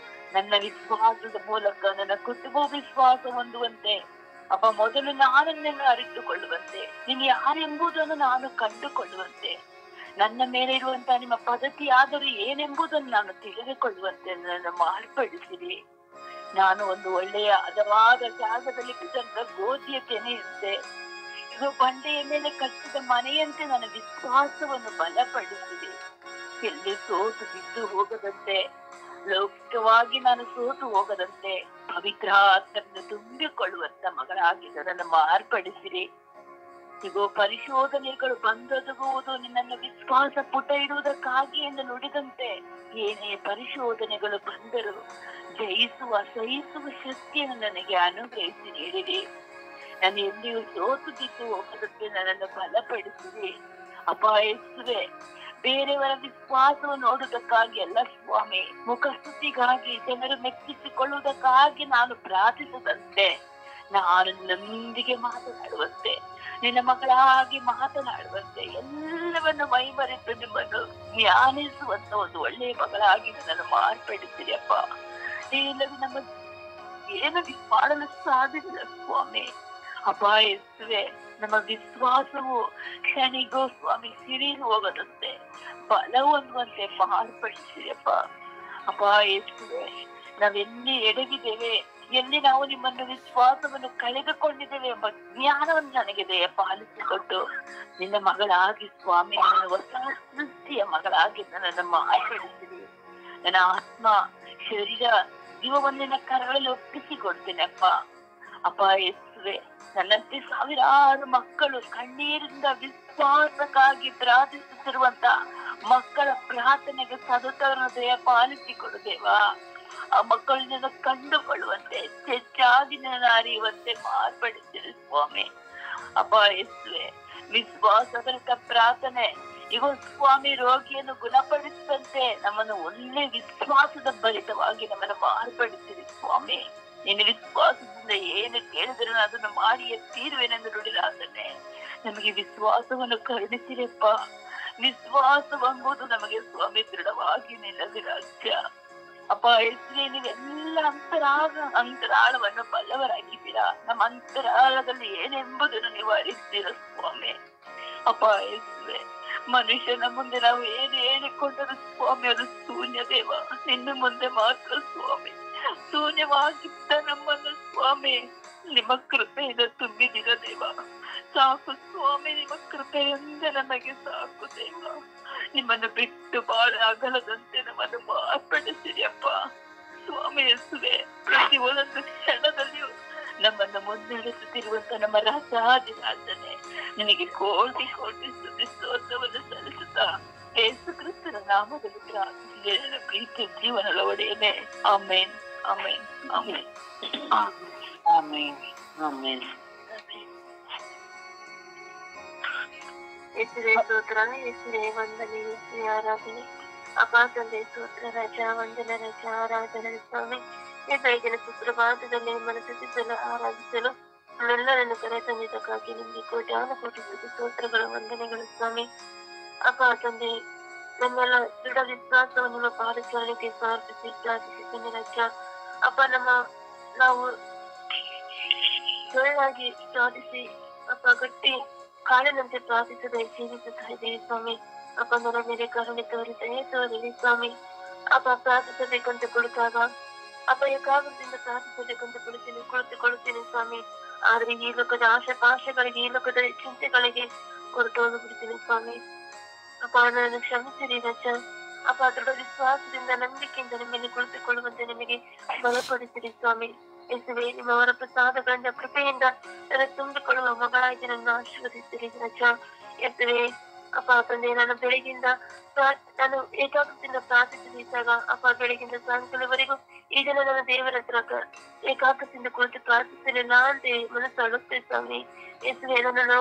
Speaker 2: ನನ್ನ ವಿಶ್ವಾಸದ ಮೂಲಕ ನನ್ನ ಕುಟುಂಬ ವಿಶ್ವಾಸ ಹೊಂದುವಂತೆ ಅಪ್ಪ, ಮೊದಲು ನಾನನ್ನು ಅರಿತುಕೊಳ್ಳುವಂತೆ, ನೀನು ಯಾರೆಂಬುದನ್ನು ನಾನು ಕಂಡುಕೊಳ್ಳುವಂತೆ, ನನ್ನ ಮೇಲೆ ಇರುವಂತಹ ನಿಮ್ಮ ಪದ್ಧತಿ ಆದರೂ ಏನೆಂಬುದನ್ನು ನಾನು ತಿಳಿದುಕೊಳ್ಳುವಂತೆ ನನ್ನ ಮಾರ್ಪಡಿಸಿರಿ. ನಾನು ಒಂದು ಒಳ್ಳೆಯ ಹದವಾದ ಜಾಗದಲ್ಲಿ ಬಿದ್ದಂತ ಗೋಧಿಯ ತೆನೆಯಂತೆ, ಇದು ಬಂಡೆಯ ಮೇಲೆ ಕಟ್ಟಿದ ಮನೆಯಂತೆ ನನ್ನ ವಿಶ್ವಾಸವನ್ನು ಬಲಪಡಿಸಿದೆ. ಎಲ್ಲಿ ಸೋತು ಬಿದ್ದು ಹೋಗದಂತೆ, ಲೌಕಿಕವಾಗಿ ನಾನು ಸೋತು ಹೋಗದಂತೆ ಪವಿತ್ರ ಆತ್ಮವನ್ನು ತುಂಬಿಕೊಳ್ಳುವಂತ ಮಗಳಾಗಿ ನನ್ನನ್ನು ಮಾರ್ಪಡಿಸಿರಿ. ಇಗೋ ಪರಿಶೋಧನೆಗಳು ಬಂದೊದಗುವುದು ನಿನ್ನನ್ನು ವಿಶ್ವಾಸ ಪುಟ ಇಡುವುದಕ್ಕಾಗಿ ಎಂದು ನುಡಿದಂತೆ, ಏನೇ ಪರಿಶೋಧನೆಗಳು ಬಂದರೂ ಜಯಿಸುವ ಸಹಿಸುವ ಶಕ್ತಿಯನ್ನು ನನಗೆ ಅನುಗ್ರಹಿಸಿ ನೀಡಿರಿ. ನಾನು ಎಲ್ಲಿಯೂ ಸೋತು ಬಿದ್ದು ಹೋಗದಂತೆ ನನ್ನನ್ನು ಬಲಪಡಿಸಿರಿ. ಅಪಾಯಿಸುವೆ ಬೇರೆಯವರ ವಿಶ್ವಾಸವನ್ನು ನೋಡುವುದಕ್ಕಾಗಿ ಅಲ್ಲ ಸ್ವಾಮಿ, ಮುಖಸ್ತುತಿಗಾಗಿ ಜನರು ಮೆಚ್ಚಿಸಿಕೊಳ್ಳುವುದಕ್ಕಾಗಿ ನಾನು ಪ್ರಾರ್ಥಿಸದಂತೆ, ನಾನು ನನ್ನೊಂದಿಗೆ ಮಾತನಾಡುವಂತೆ, ನಿನ್ನ ಮಗಳಾಗಿ ಮಾತನಾಡುವಂತೆ, ಎಲ್ಲವನ್ನು ಮೈಮರೆತು ನಿಮ್ಮನ್ನು ಧ್ಯಾನಿಸುವಂತ ಒಂದು ಒಳ್ಳೆಯ ಮಗಳಾಗಿ ನನ್ನನ್ನು ಮಾರ್ಪಡಿಸಿರಿ ಅಪ್ಪ. ನೀಲ್ಲದೆ ನಮ್ಮ ಏನು ಮಾಡಲು ಸಾಧ್ಯವಿಲ್ಲ ಸ್ವಾಮಿ. ಅಪಾಯಿಸುವೆ ನಮ್ಮ ವಿಶ್ವಾಸವು ಕ್ಷಣಿಗೂ ಸ್ವಾಮಿ ಸಿರಿದು ಹೋಗದಂತೆ ಬಲ ಹೊಂದುವಂತೆ ಮಾರ್ಪಡಿಸಿದೆಯಪ್ಪ. ಅಪಾಯಿಸುವೆ ನಾವೆಲ್ಲಿ ಎಡವಿದ್ದೇವೆ, ಎಲ್ಲಿ ನಾವು ನಿಮ್ಮನ್ನು ವಿಶ್ವಾಸವನ್ನು ಕಳೆದುಕೊಂಡಿದ್ದೇವೆ ಎಂಬ ಜ್ಞಾನವನ್ನು ನನಗೆ ದಯಪಾಲಿಸಿಕೊಟ್ಟು ನಿನ್ನ ಮಗಳಾಗಿ ಸ್ವಾಮಿ, ನನ್ನ ಹೊಸ ಸೃಷ್ಟಿಯ ಮಗಳಾಗಿ ನನ್ನನ್ನು ಮಾರ್ಪಡಿಸಿದೆ. ನನ್ನ ಆತ್ಮ ಶರೀರ ಜೀವವನ್ನಿನ ಕರಗಳಲ್ಲಿ ಒಪ್ಪಿಸಿಕೊಡ್ತೇನೆಪ್ಪ. ಅಪಾಯಿಸುವೆ ನನ್ನಂತೆ ಸಾವಿರಾರು ಮಕ್ಕಳು ಕಣ್ಣೀರಿಂದ ವಿಶ್ವಾಸಕ್ಕಾಗಿ ಪ್ರಾರ್ಥಿಸುತ್ತಿರುವಂತ ಮಕ್ಕಳ ಪ್ರಾರ್ಥನೆಗೆ ಸದುತ್ತರನ್ನು ದಯಪಾಲಿಸಿಕೊಡುದೇವಾ. ಆ ಮಕ್ಕಳನ್ನ ಕಂಡುಕೊಳ್ಳುವಂತೆ ಹೆಚ್ಚಾಗಿ ನನ್ನ ಅರಿಯುವಂತೆ ಮಾರ್ಪಡಿಸಿರಿ ಸ್ವಾಮಿ. ಅಪಾಯಿಸುವೆ ವಿಶ್ವಾಸದ ಪ್ರಾರ್ಥನೆ ಈಗ ಸ್ವಾಮಿ ರೋಗಿಯನ್ನು ಗುಣಪಡಿಸಿದಂತೆ ನಮ್ಮನ್ನು ಒಳ್ಳೆ ವಿಶ್ವಾಸದ ಭರಿತವಾಗಿ ನಮ್ಮನ್ನು ಮಾರ್ಪಡಿಸಿರಿ ಸ್ವಾಮಿ. ನಿನ್ನ ವಿಶ್ವಾಸದಿಂದ ಏನು ಕೇಳಿದ್ರು ಅದನ್ನು ಮಾಡಿಯೇ ತೀರುವೆನೆಂದು ನುಡಿದಾದನೆ ನಮಗೆ ವಿಶ್ವಾಸವನ್ನು ಕರುಣಿಸಿರಪ್ಪ. ವಿಶ್ವಾಸವೆಂಬುದು ನಮಗೆ ಸ್ವಾಮಿ ದೃಢವಾಗಿ ನಿಲ್ಲದೆ ರಾಜ್ಯ. ಅಪ್ಪ ಹೆಸರೇ ನೀವೆಲ್ಲ ಅಂತರಾಳವನ್ನು ಬಲ್ಲವರಾಗಿದ್ದೀರಾ. ನಮ್ಮ ಅಂತರಾಳದಲ್ಲಿ ಏನೆಂಬುದನ್ನು ನೀವು ಅರಿತೀರ ಸ್ವಾಮಿ. ಅಪ್ಪ ಹೆಸರೇ ಮನುಷ್ಯನ ಮುಂದೆ ನಾವು ಏನು ಹೇಳಿಕೊಂಡರು ಸ್ವಾಮಿ ಅದು ಶೂನ್ಯ ದೇವ. ನಿನ್ನ ಮುಂದೆ ಮಾತ್ರ ಸ್ವಾಮಿ ಶೂನ್ಯವಾಗಿದ್ದ ನಮ್ಮನ್ನು ಸ್ವಾಮಿ ನಿಮ್ಮ ಕೃಪೆಯಿಂದ ತುಂಬಿದಿರ ದೇವ. ಸಾಕು ಸ್ವಾಮಿ, ನಿಮ್ಮ ಕೃಪೆಯಿಂದ ನಮಗೆ ಸಾಕು ದೇವ. ನಿಮ್ಮನ್ನು ಬಿಟ್ಟು ಬಾಳ ಅಗಲದಂತೆ ನಮ್ಮನ್ನು ಮಾರ್ಪಡಿಸಿದೆಯಪ್ಪ ಸ್ವಾಮಿ. ಯೇಸುವೆ ಪ್ರತಿ ಒಂದೊಂದು ಕ್ಷಣದಲ್ಲಿಯೂ ನಮ್ಮನ್ನು ಮುನ್ನಡೆಸುತ್ತಿರುವಂತ ನಮ್ಮ ರಾಜಾದಿರಾಜನೆ ನಿನಗೆ ಕೋಟಿ ಕೋಟಿ ಸ್ತುತಿ ಸ್ತೋತ್ರವನ್ನು ಸಲ್ಲಿಸುತ್ತಾ ಯೇಸು ಕ್ರಿಸ್ತನ ನಾಮದಲ್ಲಿ ಪ್ರಾರ್ಥಿಸಿದೆ ನನ್ನ ಪ್ರೀತಿ ಜೀವನದ ಒಡೆಯನೆ. ಆಮೇನ್ ಆಮೇನ್ ಆಮೇನ್
Speaker 4: ಆಮೇನ್ ಆಮೇನ್.
Speaker 3: ಹೆಸರೇ ಸ್ತೋತ್ರ, ಹೆಸರೇ ವಂದನೆ, ಹೆಸರೇ ಆರಾಧನೆ. ಅಪ್ಪ ತಂದೆ ಸ್ತೋತ್ರ, ರಜಾ ವಂದನೆ, ರಜಾ ಆರಾಧನೆ ಸ್ವಾಮಿ. ಈ ಬೆಳಗಿನ ಸುಪ್ರಭಾತದಲ್ಲಿ ನಿಮ್ಮನ್ನು ಸ್ತುತಿಸಲು ಆರಾಧಿಸಲು ನಮ್ಮೆಲ್ಲರನ್ನು ಕರೆ ತಂದಿದ್ದಕ್ಕಾಗಿ ನಿಮಗೆ ಕೋಟ್ಯಾನು ಕೋಟಿ ಸ್ತೋತ್ರಗಳು ವಂದನೆಗಳು ಸ್ವಾಮಿ. ಅಪ್ಪ ತಂದೆ ನಮ್ಮೆಲ್ಲ ದೃಢ ವಿಶ್ವಾಸವನ್ನು ನಿಮ್ಮ ಪಾದಚಾರಣಕ್ಕೆ ಸಮರ್ಪಿಸಿ ಪ್ರಾರ್ಥಿಸುತ್ತೇನೆ ರಜ. ಅಪ್ಪ ನಾವು ಜೊಳ್ಳಾಗಿ ಪ್ರಾರ್ಥಿಸಿ ಅಪ್ಪ ಗಟ್ಟಿ ಕಾಳಿನಂತೆ ಪ್ರಾರ್ಥಿಸದೆ ಜೀವಿಸುತ್ತಾ ಇದ್ದೇವೆ ಸ್ವಾಮಿ. ಅಪ್ಪ ನನ್ನ ಮೇಲೆ ಕರುಣೆ ತೋರಿರಿ ಸ್ವಾಮಿ. ಅಪ್ಪ ಪ್ರಾರ್ಥಿಸಬೇಕಂತ ಕುಳಿತಾಗ ಅಪ್ಪ ಏಕಾಗ್ರದಿಂದ ಪ್ರಾರ್ಥಿಸಬೇಕಂತ ಕುಳಿತುಕೊಳ್ಳುತ್ತೇನೆ ಸ್ವಾಮಿ. ಆದ್ರೆ ಈ ಲೋಕದ ಆಶಾಪಾಶಗಳಿಗೆ, ಈ ಲೋಕದ ಚಿಂತೆಗಳಿಗೆ ಹೊರಟು ಬಿಡ್ತೀನಿ ಸ್ವಾಮಿ. ಅಪ್ಪ ನನ್ನ ಕ್ಷಮಿಸಿರಿ ರಜ. ಅಪ್ಪ ದೃಢ ವಿಶ್ವಾಸದಿಂದ ನಂಬಿಕೆಯಿಂದ ನಿಮ್ಮಲ್ಲಿ ಕುಳಿತುಕೊಳ್ಳುವಂತೆ ನಿಮಗೆ ಬಲಪಡಿಸಿರಿ ಸ್ವಾಮಿ. ಯೇಸುವೆ, ನಿಮ್ಮವರ ಪ್ರಸಾದಗಳಿಂದ ಕೃಪೆಯಿಂದ ನನ್ನ ತುಂಬಿಕೊಳ್ಳುವ ಮಗಳಾಗಿ ನನ್ನ ಆಶೀರ್ವದಿಸಿರಿ ರಾಜ. ಯೇಸುವೆ, ಅಪ್ಪ ತಂದೆ, ನಾನು ಬೆಳಗಿಂದ ನಾನು ಏಕಾಗ್ರತೆಯಿಂದ ಪ್ರಾರ್ಥಿಸಿದಾಗ ಅಪ್ಪ ಬೆಳಗಿಂದ ಸಾಯಂಕಾಲವರೆಗೂ ಈ ದಿನ ನನ್ನ ದೇವರ ಹತ್ರ ಏಕಾಗ್ರತೆಯಿಂದ ಕುಳಿತು ಪ್ರಾರ್ಥಿಸಲಿಲ್ಲ ಅಂತ ಮನಸ್ಸು ಅಳುತ್ತೆ ಸ್ವಾಮಿ. ಯೇಸುವೆ, ನನ್ನನ್ನು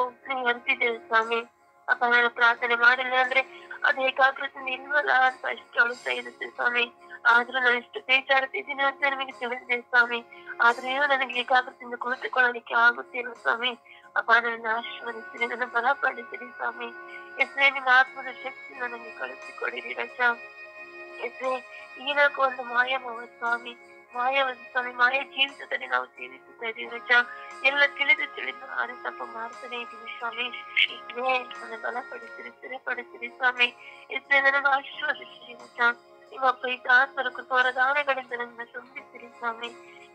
Speaker 3: ಹರಿಸಿದ್ದೇವೆ ಸ್ವಾಮಿ. ಅಪ್ಪ ನಾನು ಪ್ರಾರ್ಥನೆ ಮಾಡಿಲ್ಲ ಅಂದ್ರೆ ಅದು ಏಕಾಗ್ರತೆಯಿಂದ ಇಲ್ವಲ್ಲ ಅಂತ ಅಷ್ಟು ಅಳುತ್ತಾ ಇರುತ್ತೆ ಸ್ವಾಮಿ. ಆದ್ರೂ ನಾನು ಎಷ್ಟು ಬೇಜಾರುತ್ತಿದ್ದೀನಿ ಅಂತ ನನಗೆ ತಿಳಿದಿದೆ ಸ್ವಾಮಿ. ಆದ್ರೂ ನನಗೆ ಏಕಾಗ್ರತೆಯಿಂದ ಕುಳಿತುಕೊಳ್ಳಲಿಕ್ಕೆ ಆಗುತ್ತಿಲ್ಲ ಸ್ವಾಮಿ. ಅಪ್ಪ ನನ್ನ ಆಶೀರ್ವದಿಸಿರಿ, ನನ್ನ ಬಲಪಡಿಸಿರಿ ಸ್ವಾಮಿ. ಯೇಸುವೆ, ನಿಮ್ಮ ಆತ್ಮದ ಶಕ್ತಿ ನನಗೆ ಕಳಿಸಿಕೊಡಿರಿ ರಜ. ಯೇಸುವೆ, ಈನಾಕು ಒಂದು ಮಾಯವ ಸ್ವಾಮಿ, ಮಾಯ ಜೀವಿತದಲ್ಲಿ ನಾವು ಜೀವಿಸುತ್ತಾ ಇದೀವಿ ರಜ. ಎಲ್ಲ ತಿಳಿದು ನಾನು ತಪ್ಪು ಮಾಡ್ತಾನೆ ಇದ್ದೀವಿ ಸ್ವಾಮಿ. ಯೇಸುವೆ, ನನ್ನ ಬಲಪಡಿಸಿರಿ, ಸ್ಥಿರಪಡಿಸಿರಿ ಸ್ವಾಮಿ. ಯೇಸುವೆ, ನನ್ನನ್ನು ಆಶೀರ್ವದಿಸಿರಿ ರಜ. ನಿಮ್ಮ ಪವಿತ್ರ ಆತ್ಮರ ಕೃಪಾದಾನಗಳಿಂದ ನನ್ನ ತುಂಬಿಸಿರಿ ಸ್ವಾಮಿ.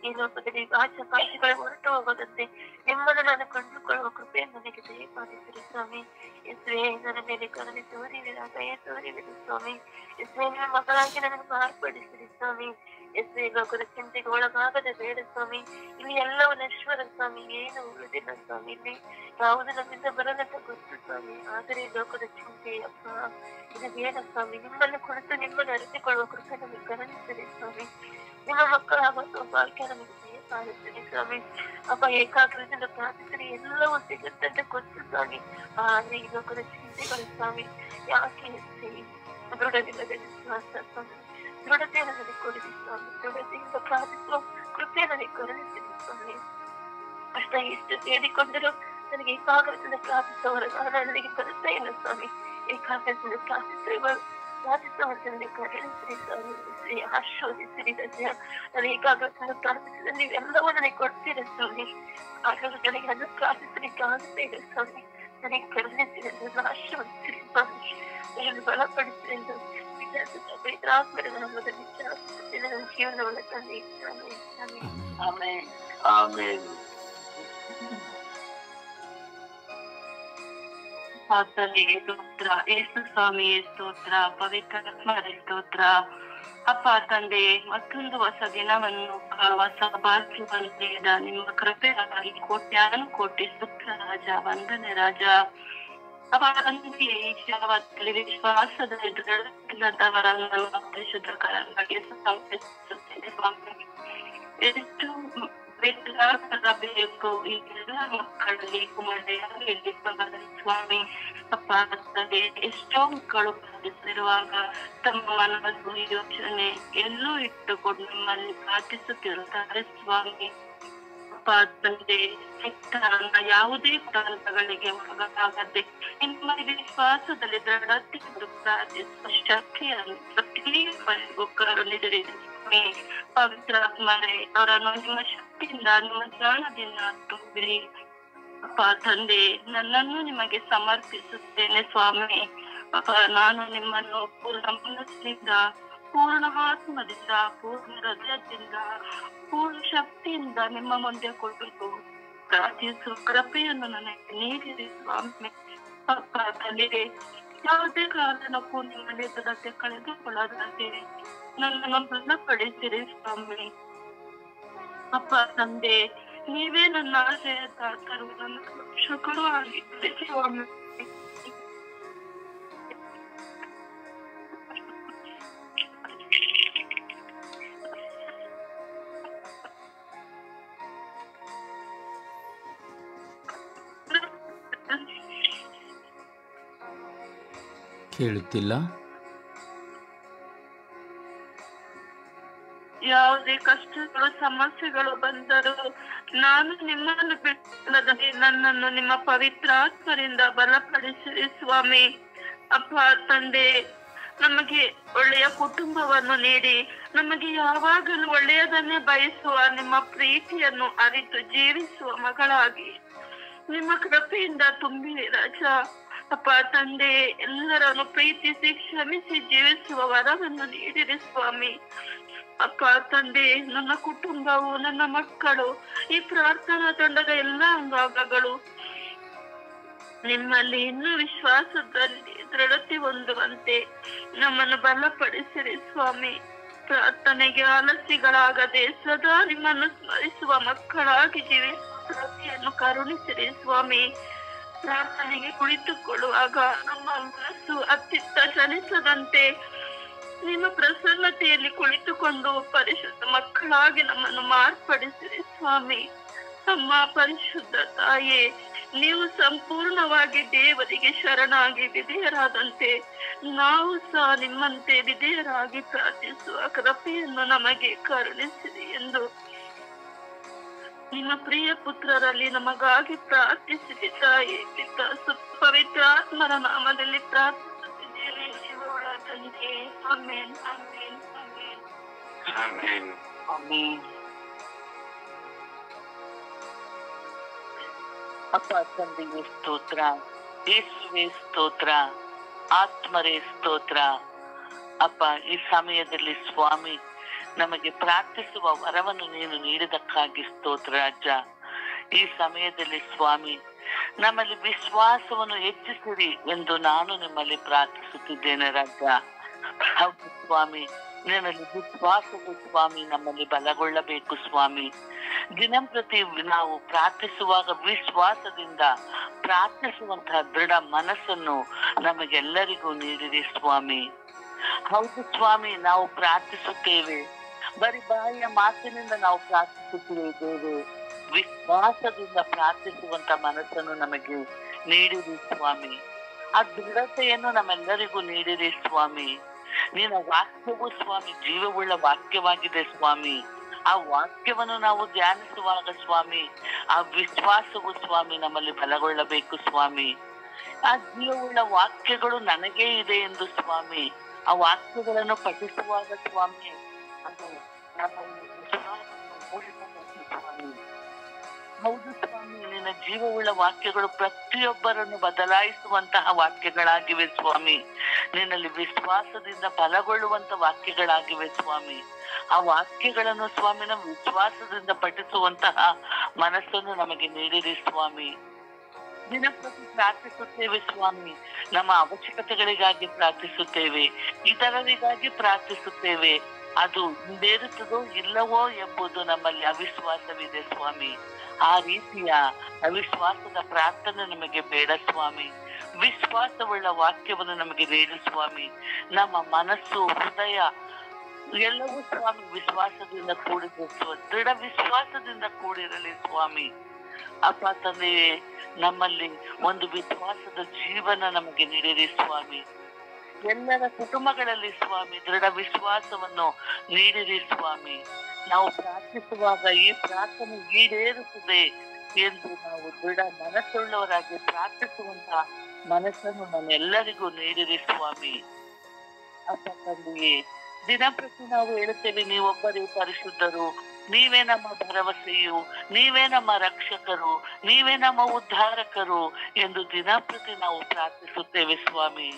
Speaker 3: ಈ ಲೋಕದಲ್ಲಿ ಭಾಷೆಗಳು ಹೊರಟು ಹೋಗೋದಂತೆ ನಿಮ್ಮನ್ನು ನಾನು ಕಂಡುಕೊಳ್ಳುವ ಕೃಪೆ ನನಗೆ ದಯಪಾಲಿಸಿರಿ ಸ್ವಾಮಿ. ಯೇಸುವೆ, ನನ್ನ ಮೇಲೆ ಕರುಣೆ ತೋರಿವಿರ, ದಯ ತೋರಿವಿರಿ ಸ್ವಾಮಿ. ಯೇಸುವೆ, ನಿಮ್ಮ ಮಗಳಾಗಿ ನನಗೆ ಮಾರ್ಪಡಿಸಿರಿ ಸ್ವಾಮಿ. ಯೇಸುವೆ, ಲೋಕದ ಚಿಂತೆಗೆ ಒಳಗಾಗದೆ ಬೇಡ ಸ್ವಾಮಿ. ಇಲ್ಲಿ ಎಲ್ಲವೂ ನಶ್ವರ ಸ್ವಾಮಿ, ಏನು ಉಳಿದಿಲ್ಲ ಸ್ವಾಮಿ. ಇಲ್ಲಿ ಯಾವುದು ನಮ್ಮಿಂದ ಬರದಂತ ಗೊತ್ತು ಸ್ವಾಮಿ. ಆದರೆ ಲೋಕದ ಚಿಂತೆ ಅಪ್ಪ ಇದು ಬೇಡ ಸ್ವಾಮಿ. ನಿಮ್ಮನ್ನು ಕುರಿತು ನಿಮ್ಮನ್ನು ಅರಿತುಕೊಳ್ಳುವ ಕೃಪೆ ನಮಗೆ ಕರುಣಿಸಿರಿ ಸ್ವಾಮಿ. ನಿಮ್ಮ ಮಕ್ಕಳಾಗುವ ಭಾಗ್ಯ ನಮಗೆ ದಯಪಾಲಿಸಿರಿ ಸ್ವಾಮಿ. ಅಪ್ಪ ಏಕಾಗ್ರತೆಯಿಂದ ಪ್ರಾರ್ಥಿಸಿರಿ, ಎಲ್ಲವೂ ಸಿಗುತ್ತಂತ ಗೊತ್ತು ಸ್ವಾಮಿ. ಆದ್ರೆ ಈ ಲೋಕದ ಚಿಂತೆಗಳು ಸ್ವಾಮಿ ಯಾಕೆ ದೃಢವಿಲ್ಲದ ವಿಶ್ವಾಸ ಸ್ವಾಮಿ, ದೃಢತೆಯನ್ನು ನನಗೆ ಕೊಡಿರಿ ಸ್ವಾಮಿ. ದೃಢತೆಯಿಂದ ಪ್ರಾರ್ಥಿಸುವ ಕೃಪೆ ನನಗೆ ಕರುಣಿಸಿರಿ ಸ್ವಾಮಿ. ಅಷ್ಟ ಎಷ್ಟು ಸೇರಿಕೊಂಡರೂ ನನಗೆ ಏಕಾಗ್ರತೆಯಿಂದ ಪ್ರಾರ್ಥಿಸುವವರ ನನಗೆ ಬರುತ್ತಾ ಇಲ್ಲ ಸ್ವಾಮಿ. ಏಕಾಗ್ರತೆಯಿಂದ ಪ್ರಾರ್ಥಿಸುವಂತೆ ನನಗೆ ಕರುಣಿಸಿರಿ ಸ್ವಾಮಿ. ಆಶೀರ್ವದಿಸಿರಿ ರಜ. ನಾನು ಏಕಾಗ್ರತೆಯಿಂದ ಪ್ರಾರ್ಥಿಸಿದ ನೀವೆಲ್ಲವೂ ನನಗೆ ಕೊಡ್ತೀರ ಸ್ವಾಮಿ. ಹಾಗಾಗಿ ನನಗೆ ಅದನ್ನು ಪ್ರಾರ್ಥಿಸಲಿಕ್ಕೆ ಆಗುತ್ತೆ ಇಲ್ಲ ಸ್ವಾಮಿ. ನನಗೆ ಕರುಣಿಸಿರಿ, ನನ್ನ ಆಶೀರ್ವದಿಸಿರಿ ಸ್ವಾಮಿ. ನನ್ನನ್ನು ಬಲಪಡಿಸಿರಿ ಎಂದು ಪವಿತ್ರಾತ್ಮರ ನಾಮದಲ್ಲಿ ನನ್ನ ಜೀವನವನ್ನು ತಂದೆ ಸ್ವಾಮಿ.
Speaker 2: ಆಮೆನ್.
Speaker 4: ಆಮೆನ್.
Speaker 2: ಆತನಿಗೆ ಸ್ತೋತ್ರ, ಯೇಸು ಸ್ವಾಮಿಯೇ ಸ್ತೋತ್ರ, ಪವಿತ್ರಾತ್ಮರೇ ಸ್ತೋತ್ರ. ಅಪ್ಪ ತಂದೆ, ಮತ್ತೊಂದು ಹೊಸ ದಿನವನ್ನು ಹೊಸ ಭಾಗ್ಯವನ್ನು ನೀಡಿದ ನಿಮ್ಮ ಕೃಪೆಗಾಗಿ ಕೋಟ್ಯಾನು ಕೋಟಿ ಸ್ತೋತ್ರ ರಾಜ, ವಂದನೆ ರಾಜ. ಅಪ್ಪ ತಂದೆ, ಈ ಜೀವನದಲ್ಲಿ ವಿಶ್ವಾಸದಲ್ಲಿ ದೃಢವಿಲ್ಲದವರನ್ನು ಪರಿಶುದ್ಧ ಕರಗಳಿಗೆ ಸಮರ್ಪಿಸುತ್ತೇನೆ ಸ್ವಾಮಿ. ಎಷ್ಟು ಬೇಕು ಈ ಎಲ್ಲ ಮಕ್ಕಳಲ್ಲಿ ಕುಮಾರದಲ್ಲಿ ಸ್ವಾಮಿ. ಅಪ್ಪ ತಂದೆ, ಎಷ್ಟೋ ಮಕ್ಕಳು ಪ್ರಾರ್ಥಿಸಿರುವಾಗ ತಮ್ಮ ಮನಸ್ಸು ಯೋಚನೆ ಎಲ್ಲೂ ಇಟ್ಟುಕೊಂಡು ನಿಮ್ಮಲ್ಲಿ ಪ್ರಾರ್ಥಿಸುತ್ತಿರುತ್ತಾರೆ ಸ್ವಾಮಿ. ಅಪ್ಪ ತಂದೆ, ಯಾವುದೇ ಪ್ರಾಂತಗಳಿಗೆ ಒಳಗಾಗದೆ ನಿಮ್ಮ ವಿಶ್ವಾಸದಲ್ಲಿ ದೃಢತೆಯನ್ನು ಪ್ರಾರ್ಥಿಸುವ ಶಕ್ತಿಯನ್ನು ಪ್ರತಿಯೊಬ್ಬರಿಗೂ ಕರುಣಿಸಿರಿ ಸ್ವಾಮಿ. ಪವಿತ್ರಾತ್ಮರೇ, ಅವರನ್ನು ನಿಮ್ಮ ಶಕ್ತಿಯಿಂದ ನಿಮ್ಮ ಜ್ಞಾನದಿಂದ ತುಂಬಿರಿ. ಅಪ್ಪ ತಂದೆ, ನನ್ನನ್ನು ನಿಮಗೆ ಸಮರ್ಪಿಸುತ್ತೇನೆ ಸ್ವಾಮಿ. ಅಪ್ಪ, ನಾನು ನಿಮ್ಮನ್ನು ಪೂರ್ಣ ಮನಸ್ಸಿನಿಂದ, ಪೂರ್ಣ ಆತ್ಮದಿಂದ, ಪೂರ್ಣ ಹೃದಯದಿಂದ, ಪೂರ್ಣ ಶಕ್ತಿಯಿಂದ ನಿಮ್ಮ ಮುಂದೆ ಕೊಟ್ಟು ಪ್ರಾರ್ಥಿಸುವ ಕೃಪೆಯನ್ನು ನನಗೆ ನೀಡಿರಿ ಸ್ವಾಮಿ. ಅಪ್ಪ ತಂದೆ, ಯಾವುದೇ ಕಾರಣಕ್ಕೂ ನಿಮ್ಮ ನಿದ್ದಕ್ಕೆ ಕಳೆದುಕೊಳ್ಳದಂತೆ ನನ್ನನ್ನು ಬಲಪಡಿಸಿರಿ ಸ್ವಾಮಿ. ಅಪ್ಪ ತಂದೆ, ನೀವೇ ನನ್ನ ಆಶಯ ದಾತರು, ನನ್ನ ರಕ್ಷಕರು ಆಗಿದ್ದರೆ ಸ್ವಾಮಿ.
Speaker 1: ಕೇಳುತ್ತಿಲ್ಲ?
Speaker 2: ಯಾವುದೇ ಕಷ್ಟಗಳು ಸಮಸ್ಯೆಗಳು ಬಂದರೂ ನಾನು ನಿಮ್ಮನ್ನು ಬಿಟ್ಟರೆ ನನ್ನನ್ನು ನಿಮ್ಮ ಪವಿತ್ರ ಆತ್ಮರಿಂದ ಬಲಪಡಿಸಿರಿ ಸ್ವಾಮಿ. ಅಪ್ಪ ತಂದೆ, ನಮಗೆ ಒಳ್ಳೆಯ ಕುಟುಂಬವನ್ನು ನೀಡಿ ನಮಗೆ ಯಾವಾಗಲೂ ಒಳ್ಳೆಯದನ್ನೇ ಬಯಸುವ ನಿಮ್ಮ ಪ್ರೀತಿಯನ್ನು ಅರಿತು ಜೀವಿಸುವ ಮಗಳಾಗಿ ನಿಮ್ಮ ಕೃಪೆಯಿಂದ ತುಂಬಿರಿ ರಾಜ. ಅಪ್ಪ ತಂದೆ, ಎಲ್ಲರನ್ನು ಪ್ರೀತಿಸಿ ಕ್ಷಮಿಸಿ ಜೀವಿಸುವ ವರವನ್ನು ನೀಡಿರಿ ಸ್ವಾಮಿ. ಅಪ್ಪ ತಂದೆ, ನನ್ನ ಕುಟುಂಬವು, ನನ್ನ ಮಕ್ಕಳು, ಈ ಪ್ರಾರ್ಥನಾ ತಂಡದ ಎಲ್ಲ ಅಂಗಗಳು ನಿಮ್ಮಲ್ಲಿ ಇನ್ನೂ ವಿಶ್ವಾಸದಲ್ಲಿ ದೃಢತೆ ಹೊಂದುವಂತೆ ನಮ್ಮನ್ನು ಬಲಪಡಿಸಿರಿ ಸ್ವಾಮಿ.
Speaker 3: ಪ್ರಾರ್ಥನೆಗೆ ಆಲಸ್ಯಗಳಾಗದೆ ಸದಾ ನಿಮ್ಮನ್ನು ಸ್ಮರಿಸುವ ಮಕ್ಕಳಾಗಿ ಜೀವಿಸುವ ಕರುಣಿಸಿರಿ ಸ್ವಾಮಿ. ಪ್ರಾರ್ಥನೆಗೆ ಕುಳಿತುಕೊಳ್ಳುವಾಗ ನಮ್ಮ ಮನಸ್ಸು ಅತ್ತಿತ್ತ ಚಲಿಸದಂತೆ ನಿಮ್ಮ ಪ್ರಸನ್ನತೆಯಲ್ಲಿ ಕುಳಿತುಕೊಂಡು ಪರಿಶುದ್ಧ ಮಕ್ಕಳಾಗಿ ನಮ್ಮನ್ನು ಮಾರ್ಪಡಿಸಿರಿ ಸ್ವಾಮಿ. ಅಮ್ಮ ಪರಿಶುದ್ಧ ತಾಯೇ, ನೀವು ಸಂಪೂರ್ಣವಾಗಿ ದೇವರಿಗೆ ಶರಣಾಗಿ ವಿಧೇಯರಾದಂತೆ ನಾವು ಸಹ ನಿಮ್ಮಂತೆ ವಿಧೇಯರಾಗಿ ಪ್ರಾರ್ಥಿಸುವ ಕೃಪೆಯನ್ನು ನಮಗೆ ಕರುಣಿಸಿರಿ ಎಂದು ನಿಮ್ಮ ಪ್ರಿಯ ಪುತ್ರರಲ್ಲಿ ನಮಗಾಗಿ ಪ್ರಾರ್ಥಿಸಿರಿ ತಾಯಿ. ಪವಿತ್ರಾತ್ಮರ ನಾಮದಲ್ಲಿ ಪ್ರಾರ್ಥಿಸುತ್ತಿದ್ದೇನೆ ಶಿವಳ ತಂದೆ. ಆಮೇನ್ ಆಮೇನ್ ಆಮೇನ್
Speaker 2: ಆಮೆನ್.
Speaker 4: ಆಮೆನ್. ಅಪ್ಪ ತಂದೆಗೆ ಸ್ತೋತ್ರ, ಯೇಸುವೆ ಸ್ತೋತ್ರ, ಆತ್ಮರೇ ಸ್ತೋತ್ರ. ಅಪ್ಪ, ಈ ಸಮಯದಲ್ಲಿ ಸ್ವಾಮಿ ನಮಗೆ ಪ್ರಾರ್ಥಿಸುವ ವರವನ್ನು ನೀನು ನೀಡಿದಕ್ಕಾಗಿ ಸ್ತೋತ್ರ ರಾಜ. ಈ ಸಮಯದಲ್ಲಿ ಸ್ವಾಮಿ ನಮ್ಮಲ್ಲಿ ವಿಶ್ವಾಸವನ್ನು ಹೆಚ್ಚಿಸಿರಿ ಎಂದು ನಾನು ನಿಮ್ಮಲ್ಲಿ ಪ್ರಾರ್ಥಿಸುತ್ತಿದ್ದೇನೆ ರಾಜ. ಹೌದು ಸ್ವಾಮಿ, ನಿನ್ನಲ್ಲಿ ವಿಶ್ವಾಸವು ಸ್ವಾಮಿ ನಮ್ಮಲ್ಲಿ ಬಲಗೊಳ್ಳಬೇಕು ಸ್ವಾಮಿ. ದಿನಂಪ್ರತಿ ನಾವು ಪ್ರಾರ್ಥಿಸುವಾಗ ವಿಶ್ವಾಸದಿಂದ ಪ್ರಾರ್ಥಿಸುವಂತಹ ದೃಢ ಮನಸ್ಸನ್ನು ನಮಗೆಲ್ಲರಿಗೂ ನೀಡಿರಿ ಸ್ವಾಮಿ. ಹೌದು ಸ್ವಾಮಿ, ನಾವು ಪ್ರಾರ್ಥಿಸುತ್ತೇವೆ, ಬರೀ ಬಾಯಿಯ ಮಾತಿನಿಂದ ನಾವು ಪ್ರಾರ್ಥಿಸುತ್ತಿದ್ದೇವೆ. ವಿಶ್ವಾಸದಿಂದ ಪ್ರಾರ್ಥಿಸುವಂತ ಮನಸ್ಸನ್ನು ನಮಗೆ ನೀಡಿರಿ ಸ್ವಾಮಿ. ಆ ದೃಢತೆಯನ್ನು ನಮ್ಮೆಲ್ಲರಿಗೂ ನೀಡಿರಿ ಸ್ವಾಮಿ. ನಿನ್ನ ವಾಕ್ಯವು ಸ್ವಾಮಿ ಜೀವವುಳ್ಳ ವಾಕ್ಯವಾಗಿದೆ ಸ್ವಾಮಿ. ಆ ವಾಕ್ಯವನ್ನು ನಾವು ಧ್ಯಾನಿಸುವಾಗ ಸ್ವಾಮಿ ಆ ವಿಶ್ವಾಸವು ಸ್ವಾಮಿ ನಮ್ಮಲ್ಲಿ ಬಲಗೊಳ್ಳಬೇಕು ಸ್ವಾಮಿ. ಆ ಜೀವವುಳ್ಳ ವಾಕ್ಯಗಳು ನನಗೇ ಇದೆ ಎಂದು ಸ್ವಾಮಿ ಆ ವಾಕ್ಯಗಳನ್ನು ಪಠಿಸುವಾಗ ಸ್ವಾಮಿ ಅದು ನಮ್ಮಲ್ಲಿ ವಿಶ್ವಾಸವನ್ನು ಮೂಡಿಸಬೇಕು ಸ್ವಾಮಿ. ಹೌದು ಸ್ವಾಮಿ, ನಿನ್ನ ಜೀವವುಳ್ಳ ವಾಕ್ಯಗಳು ಪ್ರತಿಯೊಬ್ಬರನ್ನು ಬದಲಾಯಿಸುವಂತಹ ವಾಕ್ಯಗಳಾಗಿವೆ ಸ್ವಾಮಿ. ನಿನ್ನಲ್ಲಿ ವಿಶ್ವಾಸದಿಂದ ಬಲಗೊಳ್ಳುವಂತ ವಾಕ್ಯಗಳಾಗಿವೆ ಸ್ವಾಮಿ. ಆ ವಾಕ್ಯಗಳನ್ನು ಸ್ವಾಮಿ ನಮ್ಮ ವಿಶ್ವಾಸದಿಂದ ಪಠಿಸುವಂತಹ ಮನಸ್ಸನ್ನು ನಮಗೆ ನೀಡಿರಿ ಸ್ವಾಮಿ. ದಿನಪ್ರತಿ ಪ್ರಾರ್ಥಿಸುತ್ತೇವೆ ಸ್ವಾಮಿ, ನಮ್ಮ ಅವಶ್ಯಕತೆಗಳಿಗಾಗಿ ಪ್ರಾರ್ಥಿಸುತ್ತೇವೆ, ಇತರರಿಗಾಗಿ ಪ್ರಾರ್ಥಿಸುತ್ತೇವೆ. ಅದು ಹಿಂದೇರುತ್ತದೋ ಇಲ್ಲವೋ ಎಂಬುದು ನಮ್ಮಲ್ಲಿ ಅವಿಶ್ವಾಸವಿದೆ ಸ್ವಾಮಿ. ಆ ರೀತಿಯ ಅವಿಶ್ವಾಸದ ಪ್ರಾರ್ಥನೆ ನಮಗೆ ಬೇಡ ಸ್ವಾಮಿ. ವಿಶ್ವಾಸವುಳ್ಳ ವಾಕ್ಯವನ್ನು ನಮಗೆ ನೀಡಿ ಸ್ವಾಮಿ. ನಮ್ಮ ಮನಸ್ಸು, ಹೃದಯ ಎಲ್ಲವೂ ಸ್ವಾಮಿ ವಿಶ್ವಾಸದಿಂದ ಕೂಡಿದೆ, ದೃಢ ವಿಶ್ವಾಸದಿಂದ ಕೂಡಿರಲಿ ಸ್ವಾಮಿ. ಅಪ್ಪ ತಂದೆಯೇ, ನಮ್ಮಲ್ಲಿ ಒಂದು ವಿಶ್ವಾಸದ ಜೀವನ ನಮಗೆ ನೀಡಿರಿ ಸ್ವಾಮಿ. ಎಲ್ಲರ ಕುಟುಂಬಗಳಲ್ಲಿ ಸ್ವಾಮಿ ದೃಢ ವಿಶ್ವಾಸವನ್ನು ನೀಡಿರಿ ಸ್ವಾಮಿ. ನಾವು ಪ್ರಾರ್ಥಿಸುವಾಗ ಈ ಪ್ರಾರ್ಥನೆ ಈಡೇರುತ್ತದೆ ಎಂದು ನಾವು ದೃಢ ಮನಸ್ಸುಳ್ಳವರಾಗಿ ಪ್ರಾರ್ಥಿಸುವಂತಹ ಮನಸ್ಸನ್ನು ನಮ್ಮೆಲ್ಲರಿಗೂ ನೀಡಿರಿ ಸ್ವಾಮಿ. ಅಪ್ಪ ತಂದೆಯೇ, ದಿನಪ್ರತಿ ನಾವು ಹೇಳುತ್ತೇವೆ, ನೀವೊಬ್ಬರೇ ಪರಿಶುದ್ಧರು, ನೀವೇ ನಮ್ಮ ಭರವಸೆಯು, ನೀವೇ ನಮ್ಮ ರಕ್ಷಕರು, ನೀವೇ ನಮ್ಮ ಉದ್ಧಾರಕರು ಎಂದು ದಿನಪ್ರತಿ ನಾವು ಪ್ರಾರ್ಥಿಸುತ್ತೇವೆ ಸ್ವಾಮಿ.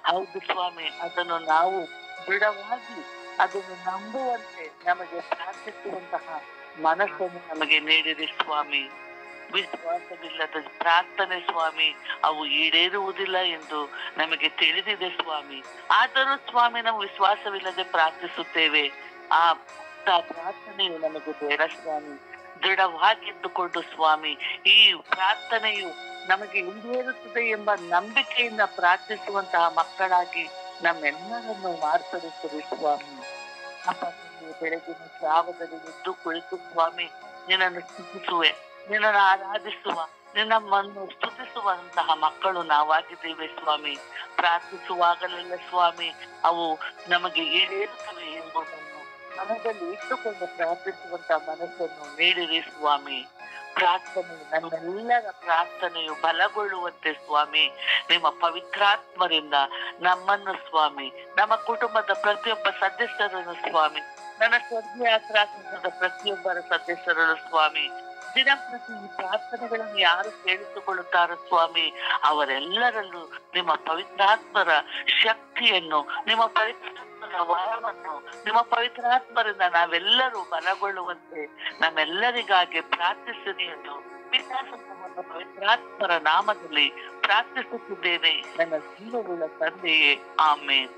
Speaker 4: ಹೌದು ಸ್ವಾಮಿ, ಅದನ್ನು ನಾವು ದೃಢವಾಗಿ ಅದನ್ನು ನಂಬುವಂತೆ ನಮಗೆ ಪ್ರಾರ್ಥಿಸುವಂತಹ ಮನಸ್ಸನ್ನು ನಮಗೆ ನೀಡಿರಿ ಸ್ವಾಮಿ. ವಿಶ್ವಾಸವಿಲ್ಲದ ಪ್ರಾರ್ಥನೆ ಸ್ವಾಮಿ ಅವು ಈಡೇರುವುದಿಲ್ಲ ಎಂದು ನಮಗೆ ತಿಳಿದಿದೆ ಸ್ವಾಮಿ. ಆದರೂ ಸ್ವಾಮಿ ನಾವು ವಿಶ್ವಾಸವಿಲ್ಲದೆ ಪ್ರಾರ್ಥಿಸುತ್ತೇವೆ. ಆ ಪ್ರಾರ್ಥನೆಯು ನಮಗೆ ಬೇಡ ಸ್ವಾಮಿ. ದೃಢವಾಗಿದ್ದುಕೊಂಡು ಸ್ವಾಮಿ ಈ ಪ್ರಾರ್ಥನೆಯು ನಮಗೆ ಈಡೇರುತ್ತದೆ ಎಂಬ ನಂಬಿಕೆಯಿಂದ ಪ್ರಾರ್ಥಿಸುವಂತಹ ಮಕ್ಕಳಾಗಿ ನಮ್ಮೆಲ್ಲರನ್ನು ಮಾರ್ಪಡಿಸಿರಿ ಸ್ವಾಮಿ. ಅಪ್ಪ, ಬೆಳಗಿನ ಜಾವದಲ್ಲಿ ಎದ್ದು ಕುಳಿತು ಸ್ವಾಮಿ ನಿನ್ನನ್ನು ಸ್ತುತಿಸುವೆ, ನಿನ್ನನ್ನು ಆರಾಧಿಸುವ, ನಿನ್ನನ್ನು ಸ್ತುತಿಸುವಂತಹ ಮಕ್ಕಳು ನಾವಾಗಿದ್ದೇವೆ ಸ್ವಾಮಿ. ಪ್ರಾರ್ಥಿಸುವಾಗಲೆಲ್ಲ ಸ್ವಾಮಿ ಅವು ನಮಗೆ ಈಡೇರುತ್ತವೆ ಎಂಬುದನ್ನು ಮನದಲ್ಲಿ ಇಟ್ಟುಕೊಂಡು ಪ್ರಾರ್ಥಿಸುವಂತಹ ಮನಸ್ಸನ್ನು ನೀಡಿರಿ ಸ್ವಾಮಿ. ಪ್ರಾರ್ಥನೆ ನಮ್ಮೆಲ್ಲರ ಪ್ರಾರ್ಥನೆಯು ಬಲಗೊಳ್ಳುವಂತೆ ಸ್ವಾಮಿ ನಿಮ್ಮ ಪವಿತ್ರಾತ್ಮರಿಂದ ನಮ್ಮನ್ನು ಸ್ವಾಮಿ, ನಮ್ಮ ಕುಟುಂಬದ ಪ್ರತಿಯೊಬ್ಬ ಸದಸ್ಯರನ್ನು ಸ್ವಾಮಿ, ನನ್ನ ಸ್ವರ್ಗೀಯ ಆತ್ರಾತ್ಮದ ಪ್ರತಿಯೊಬ್ಬರ ಸದಸ್ಯರನ್ನು ಸ್ವಾಮಿ, ದಿನಪ್ರತಿ ಈ ಪ್ರಾರ್ಥನೆಗಳನ್ನು ಯಾರು ಕೇಳಿಸಿಕೊಳ್ಳುತ್ತಾರೋ ಸ್ವಾಮಿ ಅವರೆಲ್ಲರಲ್ಲೂ ನಿಮ್ಮ ಪವಿತ್ರಾತ್ಮರ ಶಕ್ತಿಯನ್ನು, ನಿಮ್ಮ ಪವಿತ್ರಾತ್ಮರ ವರವನ್ನು, ನಿಮ್ಮ ಪವಿತ್ರಾತ್ಮರಿಂದ ನಾವೆಲ್ಲರೂ ಬಲಗೊಳ್ಳುವಂತೆ ನಮ್ಮೆಲ್ಲರಿಗಾಗಿ ಪ್ರಾರ್ಥಿಸಿರಿ ಎಂದು ಪವಿತ್ರಾತ್ಮರ ನಾಮದಲ್ಲಿ ಪ್ರಾರ್ಥಿಸುತ್ತಿದ್ದೇನೆ ನನ್ನ ಜೀವವುಳ್ಳ ತಂದೆಯೇ. ಆಮೇನ್.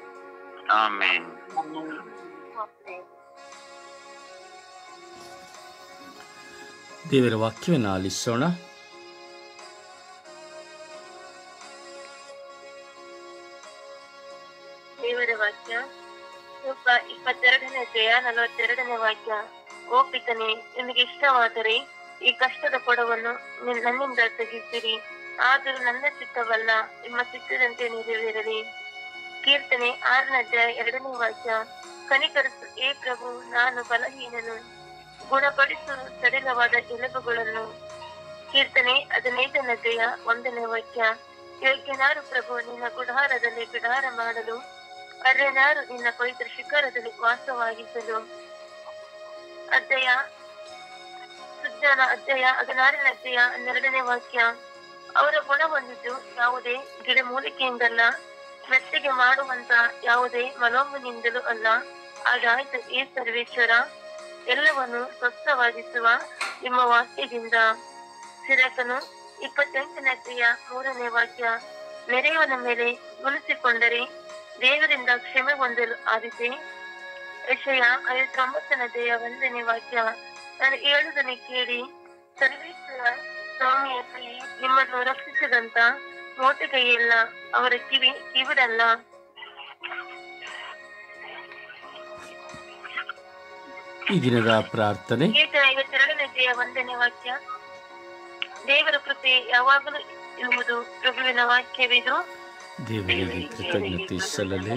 Speaker 2: ಆಮೆನ್.
Speaker 3: ಆಮೆನ್.
Speaker 1: ದೇವರ ವಾಕ್ಯವನ್ನು ಆಲಿಸೋಣ.
Speaker 3: ದೇವರ ವಾಕ್ಯ ಲೂಕ 22ನೇ ಅಧ್ಯಾಯ 42ನೇ ವಾಕ್ಯ. ಓ ಪಿತನೇ, ನಿಮಗೆ ಇಷ್ಟವಾದರೆ ಈ ಕಷ್ಟದ ಕೊಡವನ್ನು ನನ್ನಿಂದ ತೆಗೆಸಿರಿ, ಆದರೂ ನನ್ನ ಚಿತ್ತವಲ್ಲ, ನಿಮ್ಮ ಚಿತ್ತದಂತೆ ನೆರವೇರಲಿ. ಕೀರ್ತನೆ 6ನೇ ಅಧ್ಯಾಯ 2ನೇ ವಾಕ್ಯ. ಕನಿಕರಿಸು ಏ ಪ್ರಭು, ನಾನು ಬಲಹೀನನು, ಗುಣಪಡಿಸು ಸಡಿಲವಾದ ಎಲುಬುಗಳನ್ನು. ಕೀರ್ತನೆ 15ನೇ ಅಧ್ಯಾಯ 1ನೇ ವಾಕ್ಯ. ಯೋಗ್ಯನಾರು ಪ್ರಭು, ನಿನ್ನ ಗುಡಾರದಲ್ಲಿ ಬಿಡಾರ ಮಾಡಲು, ಅರ್ಯನಾರು ನಿನ್ನ ಪವಿತ್ರ ಶಿಖರದಲ್ಲಿ ವಾಸವಾಗಿಸಲು. ಅಧ್ಯಾಯ 16ನೇ ಅಧ್ಯಾಯ 12ನೇ ವಾಕ್ಯ. ಅವರ ಗುಣ ಹೊಂದಿದ್ದು ಯಾವುದೇ ಗಿಡಮೂಲಿಕೆಯಿಂದಲ್ಲ, ಮೆತ್ತಿಗೆ ಮಾಡುವಂತ ಯಾವುದೇ ಮಲೋಂಬಿನಿಂದಲೂ ಅಲ್ಲ. ಹಾಗಾಯ್ತು ಈ ಸರ್ವೇಶ್ವರ, ಎಲ್ಲವನ್ನು ಸ್ವಸ್ಥವಾಗಿಸುವ ನಿಮ್ಮ ವಾಕ್ಯದಿಂದ. ಸಿರಕನು 28ನೇ ಅಧ್ಯಾಯ 3ನೇ ವಾಕ್ಯ. ನೆರೆಯವನ ಮೇಲೆ ಮುನಿಸಿಕೊಂಡರೆ ದೇವರಿಂದ ಕ್ಷಮೆ ಹೊಂದಲು ಆದಿತೆ. ಯೆಶಾಯ 59ನೇ ಅಧ್ಯಾಯ 1ನೇ ವಾಕ್ಯ. ನಾನು ಹೇಳುವುದನ್ನು ಕೇಳಿ ಸರ್ವೇಶ್ವರ ಸ್ವಾಮಿಯ ಕೈ ನಿಮ್ಮನ್ನು ರಕ್ಷಿಸಿದಂತ ಮೋಟಿಗೆಯಿಲ್ಲ, ಅವರ ಕಿವಿಡಲ್ಲ.
Speaker 1: ಈ ದಿನದ ಪ್ರಾರ್ಥನೆ.
Speaker 3: 52ನೇ ಅಧ್ಯಾಯ 1ನೇ ವಾಕ್ಯ. ದೇವರ ಕೃಪೆ ಯಾವಾಗಲೂ ಇರುವುದು, ಪ್ರಭುವಿನ ವಾಕ್ಯವಿದು.
Speaker 1: ದೇವರಿಗೆ ಕೃತಜ್ಞತೆ ಸಲ್ಲಲಿ.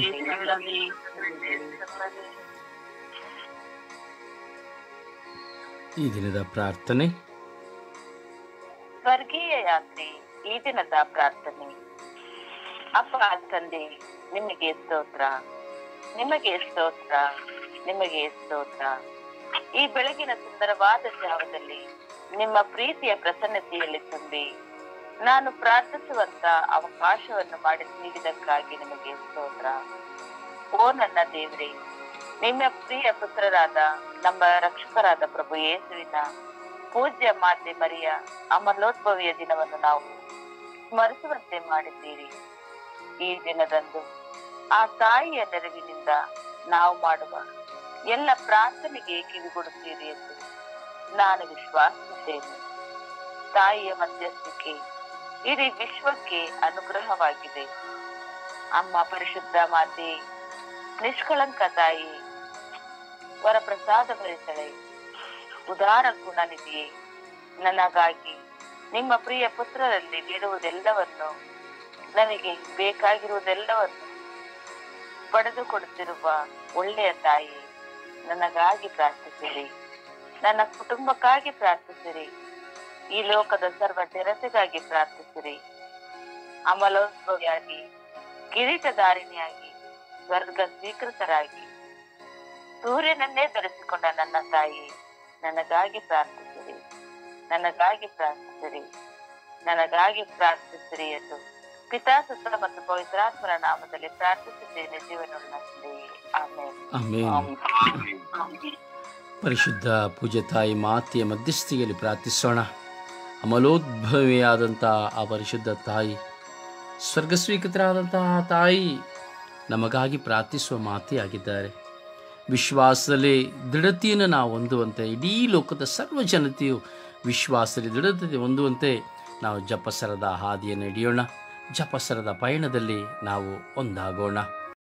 Speaker 1: ಈ ದಿನದ ಪ್ರಾರ್ಥನೆ.
Speaker 2: ಸ್ವರ್ಗೀಯ ಯಾತ್ರೆ. ಈ ದಿನದ ಪ್ರಾರ್ಥನೆ. ಅಪ್ಪ ತಂದೆ, ನಿಮಗೆ ಸ್ತೋತ್ರ, ನಿಮಗೆ ಸ್ತೋತ್ರ, ನಿಮಗೆ ಸ್ತೋತ್ರ. ಈ ಬೆಳಗಿನ ಸುಂದರವಾದ ಜಾವದಲ್ಲಿ ನಿಮ್ಮ ಪ್ರೀತಿಯ ಪ್ರಸನ್ನತೆಯಲ್ಲಿ ತುಂಬಿ ನಾನು ಪ್ರಾರ್ಥಿಸುವಂತ ಅವಕಾಶವನ್ನು ಮಾಡಿ ನೀಡಿದಕ್ಕಾಗಿ ನಿಮಗೆ ಸ್ತೋತ್ರ. ಓ ನನ್ನ ದೇವರೇ, ನಿಮ್ಮ ಪ್ರಿಯ ಪುತ್ರರಾದ ನಮ್ಮ ರಕ್ಷಕರಾದ ಪ್ರಭು ಯೇಸುವಿನ ಪೂಜ್ಯ ಮಾತೆ ಮರಿಯ ಅಮಲೋದ್ಭವಿಯ ದಿನವನ್ನು ನಾವು ಸ್ಮರಿಸುವಂತೆ ಮಾಡಿದ್ದೀರಿ. ಈ ದಿನದಂದು ಆ ತಾಯಿಯ ನೆರವಿನಿಂದ ನಾವು ಮಾಡುವ ಎಲ್ಲ ಪ್ರಾರ್ಥನೆಗೆ ಕಿವಿಗೊಡುತ್ತೀರಿ ಎಂದು ನಾನು ವಿಶ್ವಾಸಿಸುತ್ತೇನೆ. ತಾಯಿಯ ಮಧ್ಯಸ್ಥಿಕೆ ಇಡೀ ವಿಶ್ವಕ್ಕೆ ಅನುಗ್ರಹವಾಗಿದೆ. ಅಮ್ಮ ಪರಿಶುದ್ಧ ಮಾತೆ, ನಿಷ್ಕಳಂಕ ತಾಯಿ, ವರಪ್ರಸಾದ ಭರಿತಳೆ, ಉದಾರ ಗುಣನಿಧಿಯೇ, ನನಗಾಗಿ ನಿಮ್ಮ ಪ್ರಿಯ ಪುತ್ರರಲ್ಲಿ ಬೇಡುವುದೆಲ್ಲವನ್ನು, ನನಗೆ ಬೇಕಾಗಿರುವುದೆಲ್ಲವನ್ನು ಪಡೆದುಕೊಡುತ್ತಿರುವ ಒಳ್ಳೆಯ ತಾಯಿ, ನನಗಾಗಿ ಪ್ರಾರ್ಥಿಸಿರಿ. ನನ್ನ ಕುಟುಂಬಕ್ಕಾಗಿ ಪ್ರಾರ್ಥಿಸಿರಿ. ಈ ಲೋಕದ ಸರ್ವ ಜನತೆಗಾಗಿ ಪ್ರಾರ್ಥಿಸಿರಿ. ಅಮಲೋದ್ಭವಿಯಾಗಿ, ಕಿರೀಟಧಾರಿಣಿಯಾಗಿ, ಸ್ವರ್ಗ ಸ್ವೀಕೃತರಾಗಿ ಸೂರ್ಯನನ್ನೇ ಧರಿಸಿಕೊಂಡ ನನ್ನ ತಾಯಿ, ನನಗಾಗಿ ಪ್ರಾರ್ಥಿಸಿರಿ, ನನಗಾಗಿ ಪ್ರಾರ್ಥಿಸಿರಿ, ನನಗಾಗಿ ಪ್ರಾರ್ಥಿಸಿರಿ ಎಂದು ಪಿತಾ, ಸುತ ಮತ್ತು ಪವಿತ್ರಾತ್ಮರ ನಾಮದಲ್ಲಿ ಪ್ರಾರ್ಥಿಸಿದ್ದೇನೆ, ಜೀವನವುಳ್ಳ ತಂದೆಯೇ. ಆಮೆನ್.
Speaker 1: ಪರಿಶುದ್ಧ ಪೂಜ್ಯ ತಾಯಿ ಮಾತೆಯ ಮಧ್ಯಸ್ಥಿಕೆಯಲ್ಲಿ ಪ್ರಾರ್ಥಿಸೋಣ. ಅಮಲೋದ್ಭವಿಯಾದಂಥ ಆ ಪರಿಶುದ್ಧ ತಾಯಿ, ಸ್ವರ್ಗಸ್ವೀಕೃತರಾದಂತಹ ತಾಯಿ ನಮಗಾಗಿ ಪ್ರಾರ್ಥಿಸುವ ಮಾತೆಯಾಗಿದ್ದಾರೆ. ವಿಶ್ವಾಸದಲ್ಲಿ ದೃಢತೆಯನ್ನು ನಾವು ಹೊಂದುವಂತೆ, ಇಡೀ ಲೋಕದ ಸರ್ವ ಜನತೆಯು ವಿಶ್ವಾಸದಲ್ಲಿ ದೃಢತೆ ಹೊಂದುವಂತೆ ನಾವು ಜಪಸರದ ಹಾದಿಯನ್ನು ಹಿಡಿಯೋಣ. ಜಪಸರದ ಪಯಣದಲ್ಲಿ ನಾವು ಒಂದಾಗೋಣ.